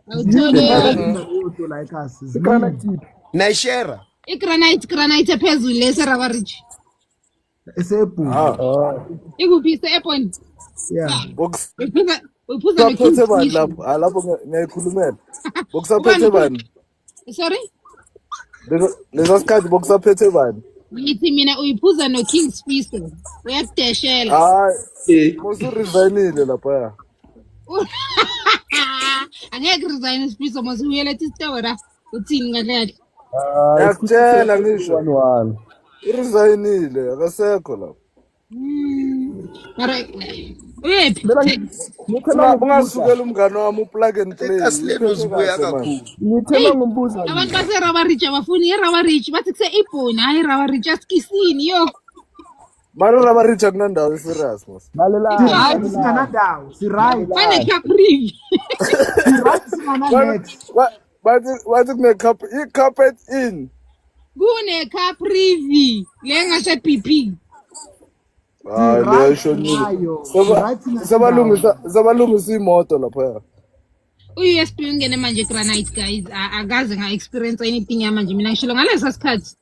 Awuthole
Auto like us
Nayishare.
igranite ephezulu leseraba ridge.
esebhu
Ikuphi se-airport?
yeah
Box
Uphuza
saphethe bani
no-King's
lapho? Lapho ngiyakhulumela. Box saphethe bani?
Sorry?
Lesa sikhathi box saphethe bani?
Ngithi mina uyiphuza no-King's Fiso. Uyakudeshela.
Hayi. Musu resignile lapha ya.
Angeke resign isifiso mase uyeletha isitora. Uthini ngaleyo?
Yakutshela ngisho. Resignile akasekho lapho.
Mara uyephi?
Ungasukela umngane wami uplug and play.
Kasilelo zibuya kakhulu.
Ngithela ngombuzo
Abantu baseraba ridge abafuni iraba ridge bathi kuse ibhoni hayi iraba ridge asikisini yo.
Mara raba richa kunandawo serious mos.
lalela
right singanadawo si right
Bane Capri.
right singanadawo
Bathi kune carpet in.
Kune Capri lengashe PP.
Hayi leshonile. Sabalungisa imoto lapha.
USP ungene manje granite guys akaze nga experience anything yamanje mina ngishilo ngalesa sikhathi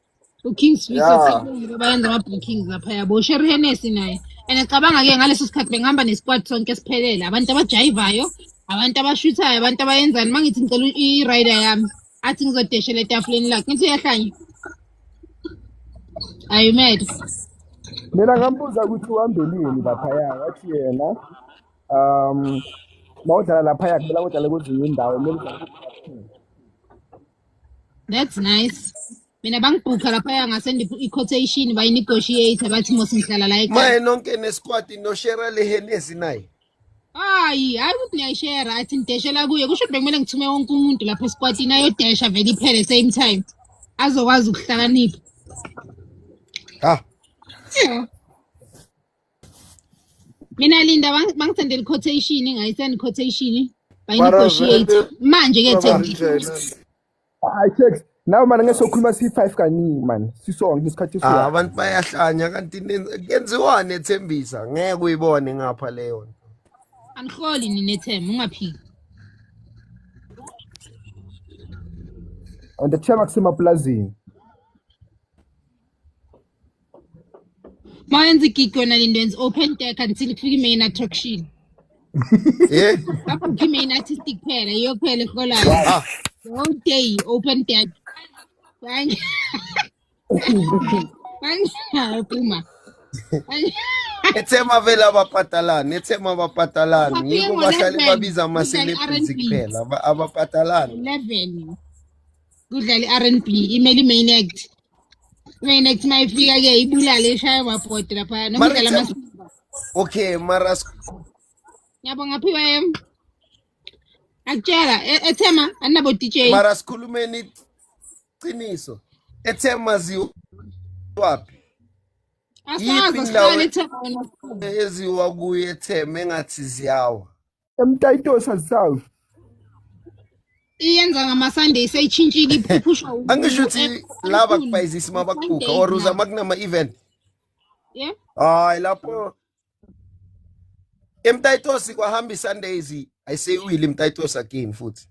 uKings Fiso bayenza ama bookings lapha yabo Sherry Hennessy naye and cabanga ke ngaleso sikhathi bengihamba nesquad sonke siphelele abantu abajayivayo abantu abashuthayo abantu abayenzani mangithi ngicela i-rider yami athi ngizodeshela etafuleni lakhe ngithi uyahlanya are you mad
mina ngambuza ukuthi uhambelini laphaya wathi yena mawudlala laphaya kumele udlale kwezinye indawo
that's nice mina bangibhukha lapha ngasende i-quotation bayi-negotiate bathi mos ngihlala la ekhaya
Maye nonke nesquad noshare le Hennessy naye.
hayi ukuthi niyayishare athi ngideshela kuye kusho ukuthi bekumele ngithume wonke umuntu lapha esquadini ayodesha vele iphele same time azokwazi ukuhlakanipha Yeah. Mina Linda bangithendela quotation ngayisend quotation bayi-negotiate manje ke
hayi text nawe mana ngesokhuluma C5 kaningi man sisonke isikhathi
Abantu bayahlanya kanti kenziwane ethembisa ngeke uyibone ngapha leyo.
angihloli ninethemba ungaphiki
on the chama kusemaplazini
mayenza igig yona Linda yenza open deck until kufika i-main attraction
Yeah.
lapho kufika i-main artistic phela iyo kuphela eholayo the whole day open deck Puma.
Ethema vele abapatalani yiko bahlale babiza ama celebrity kuphela abapatalani
11 kudlala i-R&B imeli main act mayifika ke ibulale eshaya amabhodi lapha nokudlala amasimba
okay maras
yabo ngaphiwa akutshela ethema anabo DJ
maras khulumeni qiniso ethema ziwapi
asaza sihlale ethema
eziwa kuye ethema engathi ziyawa
emtayitosa sawu
iyenza ngama-Sunday seyitshintshile iphushwa
angisho ukuthi laba kubayizisa mabaqhuka or uzama kunama event
yeah
hayi lapho emtayitosi kwahamba Sundays ayiseyuwile emtayitosi again futhi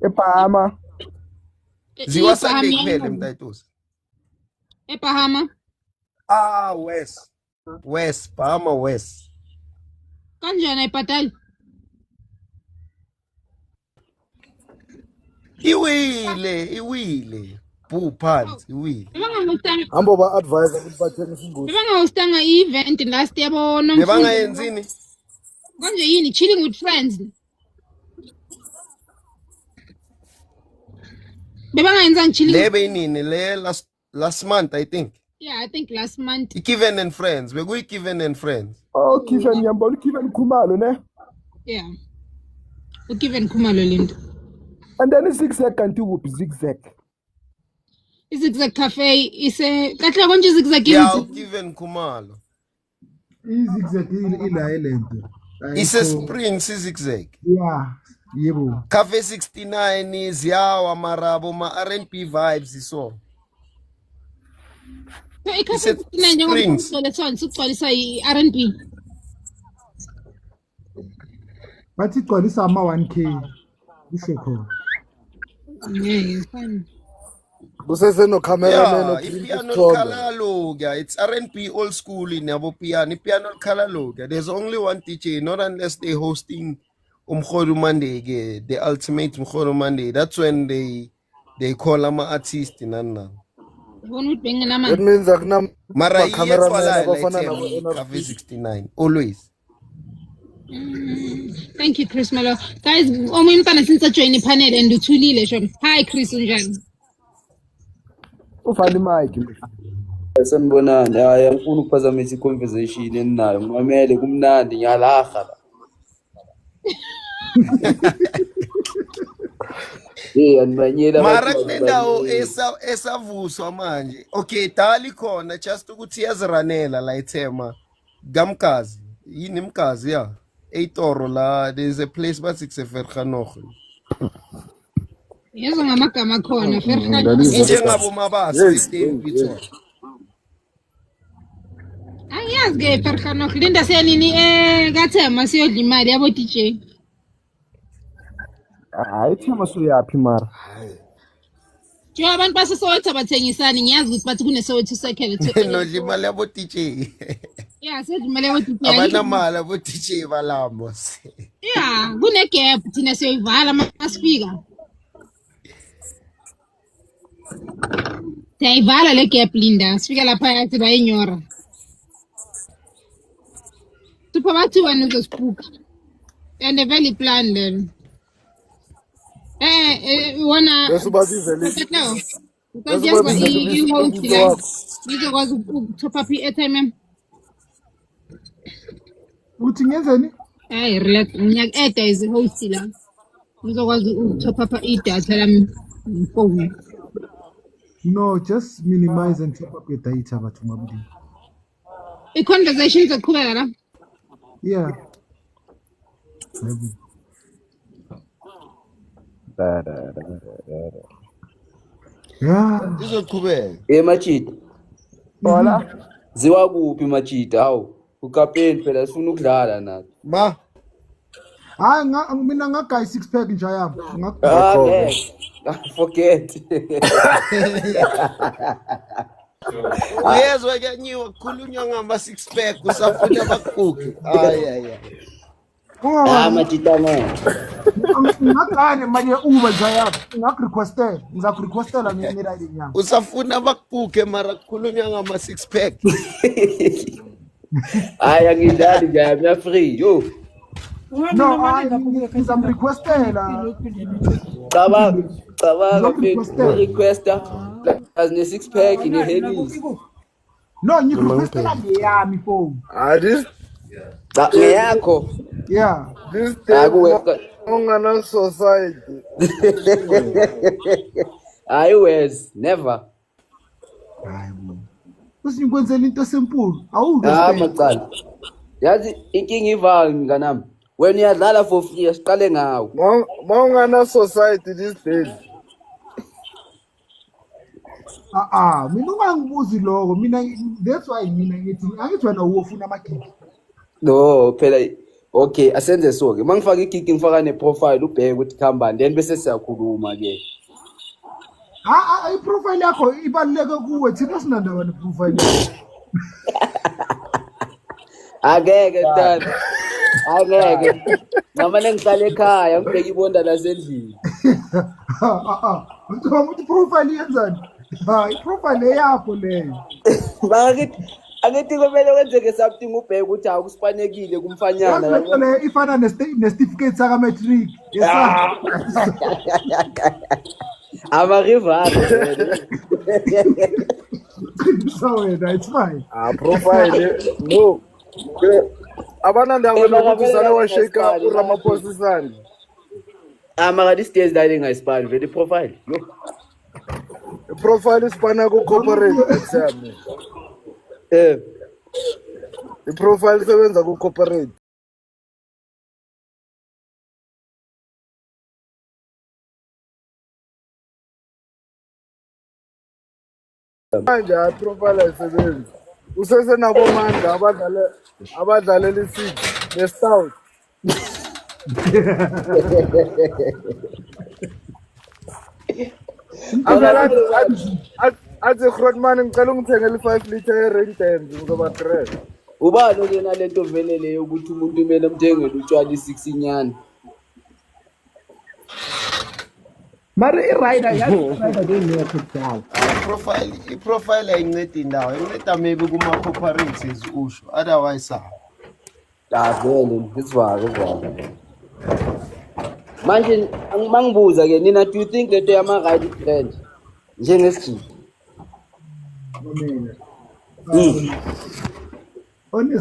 eBahama
ziwa Sunday kuphela emtayitosi
eBahama
west Bahama west
kanjani ayibhadali
iwile bhu phansi iwile
Hambo ba advise ukuthi bathengise ingozi.
bebangawustanga i-event last yabo
bebangayenzini
konje yini chilling with friends bebangayenzanga chilling
lebe inini le last month I think
Yeah, I think last month.
Given and Friends. We're going Given and Friends.
Oh, Given yambona Given Khumalo ne.
Yeah. Given Khumalo Lindo.
And then Zigzag kanti kuphi Zigzag.
Zigzag Cafe is a Katla konje Zigzag.
Yeah, Given Khumalo.
Zigzag ila island.
It's a Springs Zigzag.
Yeah. Yebo.
Cafe 69 is Yawa Marabo ma R&B vibes so.
So I can't Springs. R&B.
But it called sama 1K. Isho
Yeah, fine.
Kuseseno cameraman
piano kalaloga. It's R&B old school in yabo piano kalaloga. There's only one DJ, not unless they're hosting Umkhulu Monday, the ultimate Umkhulu Monday. That's when they call ama artist in Anna.
That means
Mara
cameraman
Cafe 69 always.
Thank you, Chris Melo. Guys, umntana since join the panel and uthulile shona. Hi Chris unjani?
Ufani mic.
Sanibonani. Hayi angifuni ukuphazamisa iconversation eninayo. Ngimamele kumnandi ngiyalaha la. Anibanyela
Mara kunendawo esavuswa manje. Okay, dali khona just ukuthi yaziranela la ithema. Gamkazi. Yini mkazi ya? Eitoro la there's a place but it's a Vergenoeg.
Yezo ngamagama khona Vergenoeg.
Njengabo mabasi David.
Angiyazi ke Vergenoeg Linda senini kaThema siyodla imali yabo DJ.
Hayi Thema soyapi mara.
Jo abantu basesowethu abathengisani ngiyazi ukuthi bathi kunesowethu second.
No imali yabo DJ.
Yeah, siyodla imali yabo DJ.
Abanamali abo DJ balamo.
Yeah, kune gap thina siyoyivala masifika. Siyayivala le gap Linda, sifika lapha yathi bayinyora. Super bathu wena uzosiphuka. And a very plan then. Wanna
That's about it.
no. Because just what you hold to you was top up airtime.
Uthi ngenzeni?
Relax. Ngiyak airtime is host la. Ngizokwazi top up idatha lami phone.
No, just minimize and top up your data bathu mabili.
I-conversations eqhubeka la.
Yeah. Yeah.
Izoqhubeka.
Machita.
Hola.
Ziwa kuphi Machita? Hawu. Ukapeni phela sifuna ukudlala nathi.
Ma.
Hayi mina ngagaya 6 pack nje yami.
Forget.
Uyezwa ke nyiwa khulunywa ngama 6 pack usafuna bakukhe. Ay.
Machita no.
Ngagaya manje Uber nje yami. Ngakurequestela, ngizakurequestela ngeRide nyanga.
Usafuna bakukhe mara khulunywa ngama 6 pack.
Hayi angidlali nje mina free yo.
No, ngizamrequestela.
Cabanga requesta as ne 6 pack in heavy.
No, ngikurequestela ngeyami phone.
This
yakho.
Yeah.
this ongana society.
I was never.
Hayibo. Usingikwenzela into esenkulu. Awuke.
Macala. Yazi inkinga ivanga nganami. When uyadlala for free asiqale ngawo.
Ongana society these days.
Mina ungangibuzi lokho. Mina that's why mina ngithi angithi wena ufuna amagigi.
No, phela okay, asenze so ke. Mangifaka igig ngifaka ne profile ubheke ukuthi khamba then bese siyakhuluma ke.
I-profile yakho ibaluleke kuwe thina sinandaba ne-profile yakho.
Angeke tata. Angeke. Ngamane ngihlala ekhaya ngibheka ibonda lasendlini.
Uthi profile yenzani? I-profile yakho leyo.
Angithi kumele kwenzeke something ubheke ukuthi akusifanekile kumfanyana.
Le ifana ne-certificate saka matric.
Ama rival.
So it's fine.
Profile no. Abana ndabona ukuthi sana wa shake uRamaphosa sani.
Maka these days that ngayispani vele profile. Yo.
Profile isipana ku corporate exam. Profile sebenza ku corporate. Manje profile ayisebenzi. Usese nabo manga abadlalela isizwe neSouth. Athi Grootman ngicela ungithengele 5 liter ye-Rain Dance ngoba stress.
Ubani oyena lento vele leyo ukuthi umuntu kumele amthengele utshwala i6 inyani.
Mara i-rider rider ngekho kudala.
I-profile ayincedi indawo inceda maybe kuma-cooperatives usho otherwise
Vele isivaka. Manje mangibuza ke nina do you think lento yama-ride trend njengesijini?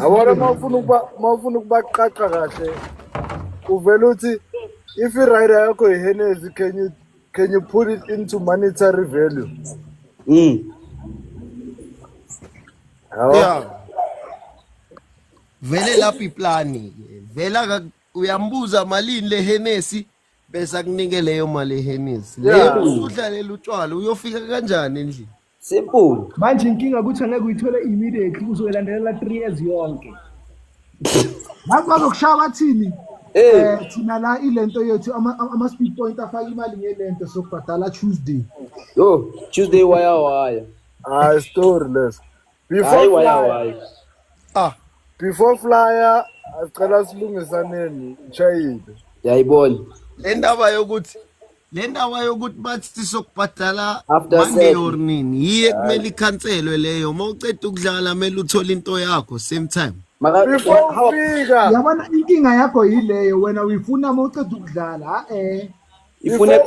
Awona mawufuna ukubaqaqa kahle uvela uthi if i-rider yakho iHennessy can you put it into monetary value?
yeah vele lapho iplani vela uyambuza malini le Hennessy bese akunike leyo mali eHennessy leyo udlalela utshwala uyofika kanjani endlini
Simple.
Manje inkinga ukuthi angeke uyithole immediately uzoyilandelela 3 years yonke.
Bazokushaya bathini? Thina la ilento yethu ama speed point afaka imali ngelento sokubhadala Tuesday.
Yo, Tuesday waya.
Story less. Before flyer asicela silungisaneni chayile.
Yayibona.
Le ndaba yokuthi bathi sokubhadala Monday or nini yiye kumele ikhanselwe leyo mawuceda ukudlala kumele uthole into yakho same time.
Before ufika
yabona inkinga yakho yileyo wena uyifuna mawuceda ukudlala
ifune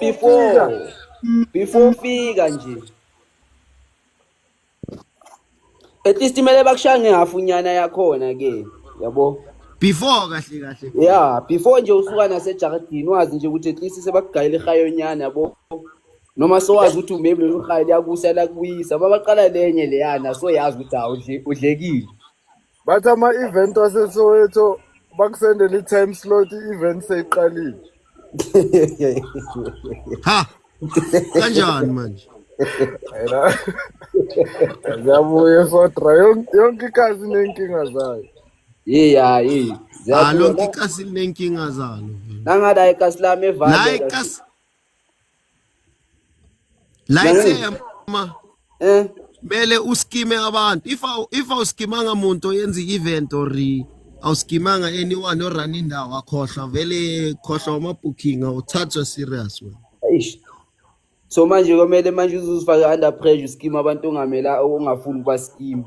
before ufika nje at least imele bakushaya ngehafunyana yakhona ke yabo
before kahle
yeah before nje usuka nasejaradini wazi nje ukuthi at least sebakugayile ihayonyana yabo noma sowazi ukuthi maybe lo hayi liyakusela kubuyisa babaqala lenye leyana so yazi ukuthi udlekile.
But ama-event waseSoweto bakusendela i-time slot i-event seyiqalile.
Ha kanjani manje?
Ziyabuya Sodra yonke ikazi nenkinga zayo.
Lonke ikasi nenkinga zalo.
Nangada ikasi lami evale.
Bele uskime abantu if awuskimanga umuntu oyenza i-event or awuskimanga anyone orun indawo akhohlwa vele khohlwa ama-booking awuthathwa serious wena.
So manje kumele manje uzifake under pressure scheme abantu ongamela ongafuni ukuba scheme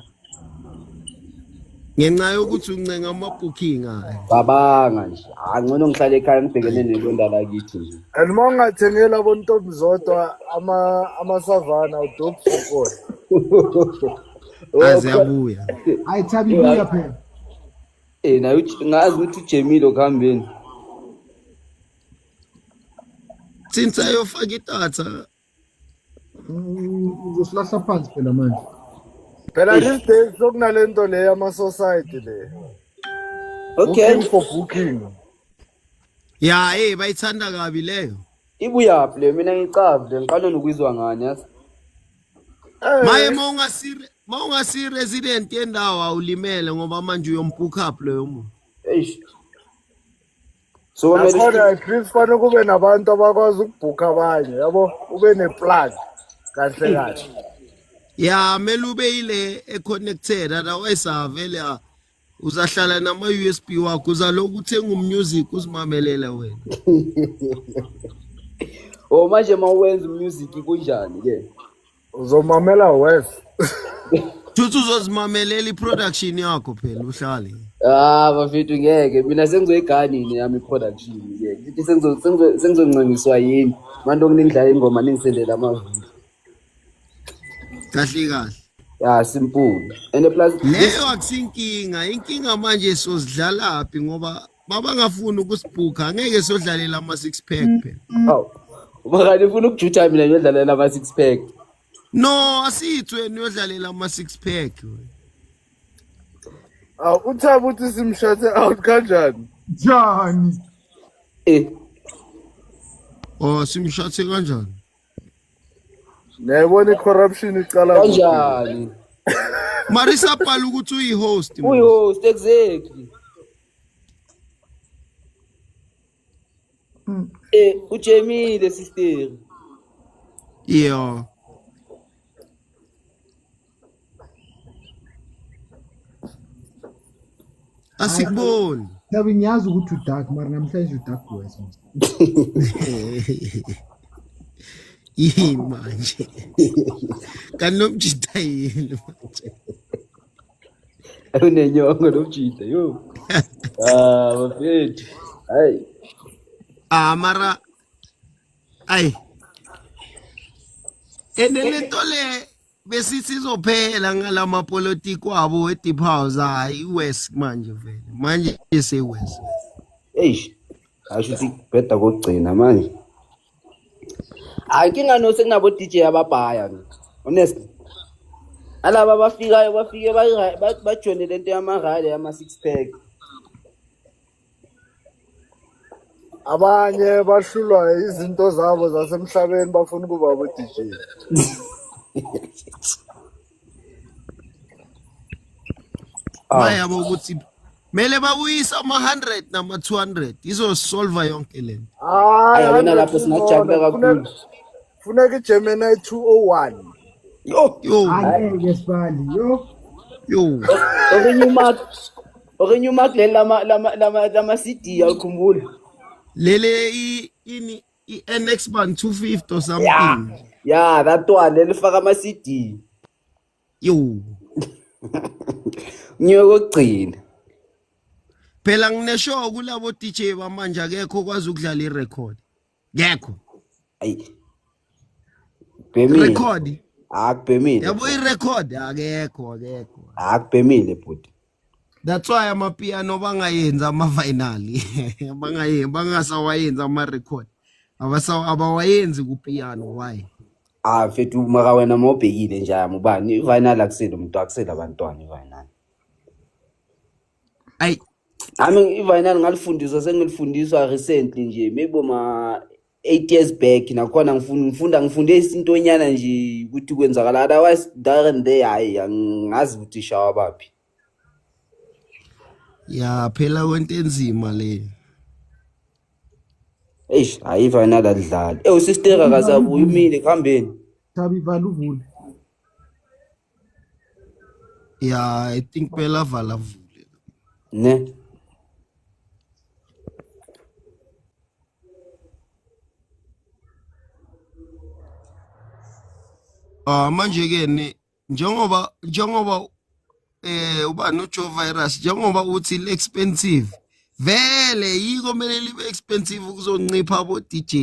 ngenxa yokuthi uncenga ama-booking hayi
babanga nje ngcono ngihlale ekhaya ngibhekene nelonda lakithi nje
and uma ungathengela bontombi zodwa amasavana udobusokona
aziyabuya
ayithabi ibuya phela
nayo ngazi ukuthi uJemile okuhambeni
since ayofaka itatha
uzosilahla phansi phela manje
phela these days sokunalento le ama-society le
okay
for booking
ya bayithanda kabi leyo
ibuyaphi le mina ngicavile ngiqala nokuzwa ngani yazi
maye mawungasi resident yendawo awulimele ngoba manje uyombook up leyo muntu
so kumele kufanele kube nabantu abakwazi ukubhukha abanye yabo ube neplan kahle
ya mele ube ile econnected otherwise vele uzahlala nama USB wakho uzaloku uthenga umusic usimamelele wena
manje mawenza umusic kunjani ke
uzomamela wes
Thuthi uzozimamelela iproduction yakho phela uhlale
bafethu ngeke mina sengizoyiganini yami iproduction ke ngithi sengizoncengiswa yini manje okuningidlala ingoma ningisendela amavidiyo
kahle
Yeah, simple. And plus
leyo akusinkinga inkinga manje sozidlalaphi ngoba babangafuni ukusibhuka angeke sodlalela ama 6 pack phela.
oh. Ubakani ufuna ukujutha mina ngiyodlalela ama 6 pack.
No asithwe niyodlalela ama 6 pack.
Uthaba uthi simshuthe out kanjani?
Njani?
Oh simshathe kanjani?
Nayibona i-corruption icala
Kanjani?
Marisa bhala ukuthi uyi-host.
Uyi-host exactly. Ujemile sister.
Yeah. Asikuboni.
Tabi ngiyazi ukuthi udark mara namhlanje udark wes.
Yini manje? Kanomjita yini manje?
Unenyongo nomjita yo. Bafethu. Hayi.
Mara ay. Enelento le besithi izophela ngalama politiki wabo eDeep House hayi West manje vele. Manje seWest.
Asho ukuthi bheda kokugcina manje. Ayinkinga no sekunabo DJ ababhaya honestly. Alaba bafike bajone lento yamarale yama 6 pack.
abanye bahlulwa izinto zabo zasemhlabeni bafuna ukuba abo-DJ.
Bayabo ukuthi mele babuyisa ama-100 nama-200 izosolva yonke lento.
Hayi wena lapho singajabula kakhulu.
Funeka iGemini 201.
Yo.
Angeke sibali yo.
Okunye umark lama CD awukhumbula.
Lele i-NX band 250 or something.
Yeah, that one lelifaka ama CD.
Yo.
Ngiyokugcina.
Phela ngineshow kulabo DJ bamanje akekho kwazi ukudlala irecord. Ngekho.
Ayi. Bemile.
Record.
Akubhemile.
Yabo irecord akekho.
Akubhemile bhuti.
That's why amapiano bangayenza ama-finali. Bangasawayenza ama-record. Abawayenzi kupiano why?
Mfethu maka wena mawubhekile nje ubani ifinal akusele umuntu akusele abantwana ifinal.
Ayi.
Ifinal ngalifundiswa sengilifundiswa recently nje maybe ma 8 years back nakhona ngifunde izinto nyana nje ukuthi kwenzakala otherwise darren there hayi angazi ukuthi shawa baphi.
Ya phela kwento enzima le.
Hayi final adlala. Usister akasabuya umile khambeni.
Tabi vala uvule.
Yeah, I think phela vala vule.
Ne.
Manje ke ne njengoba uba no Joe virus njengoba uthi expensive vele yiko kumele libe expensive ukuzoncipha abo DJ.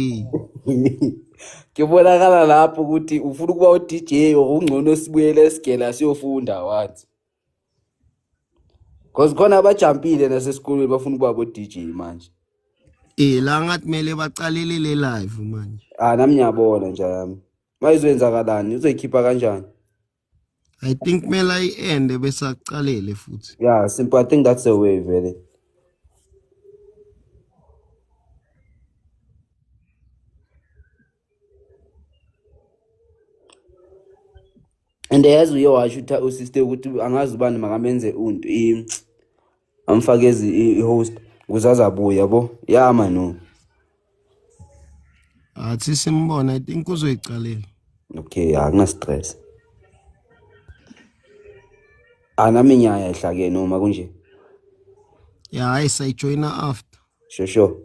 Ngibonakala lapho ukuthi ufuna ukuba u DJ okungcono sibuyele esigela siyofunda wathi. Because khona abajampile nasesikolweni bafuna ukuba abo DJ manje.
La ngathi mele baqalelele live manje.
Nami ngiyabona nje yami. Mayizoyenzakalani uzoyikhipha kanjani?
I think mele ayiende bese aqalele futhi.
Yeah, simple. I think that's the way vele. And yazi uyowasho usister ukuthi angazi ubani makamenze unto amfakeze i-host kuzazabuya yabo yama no.
Athi simbona I think uzoyicalela.
Okay, angina stress. Nami ngiyayehla ke noma kunje.
Yeah, I say join after.
Sure.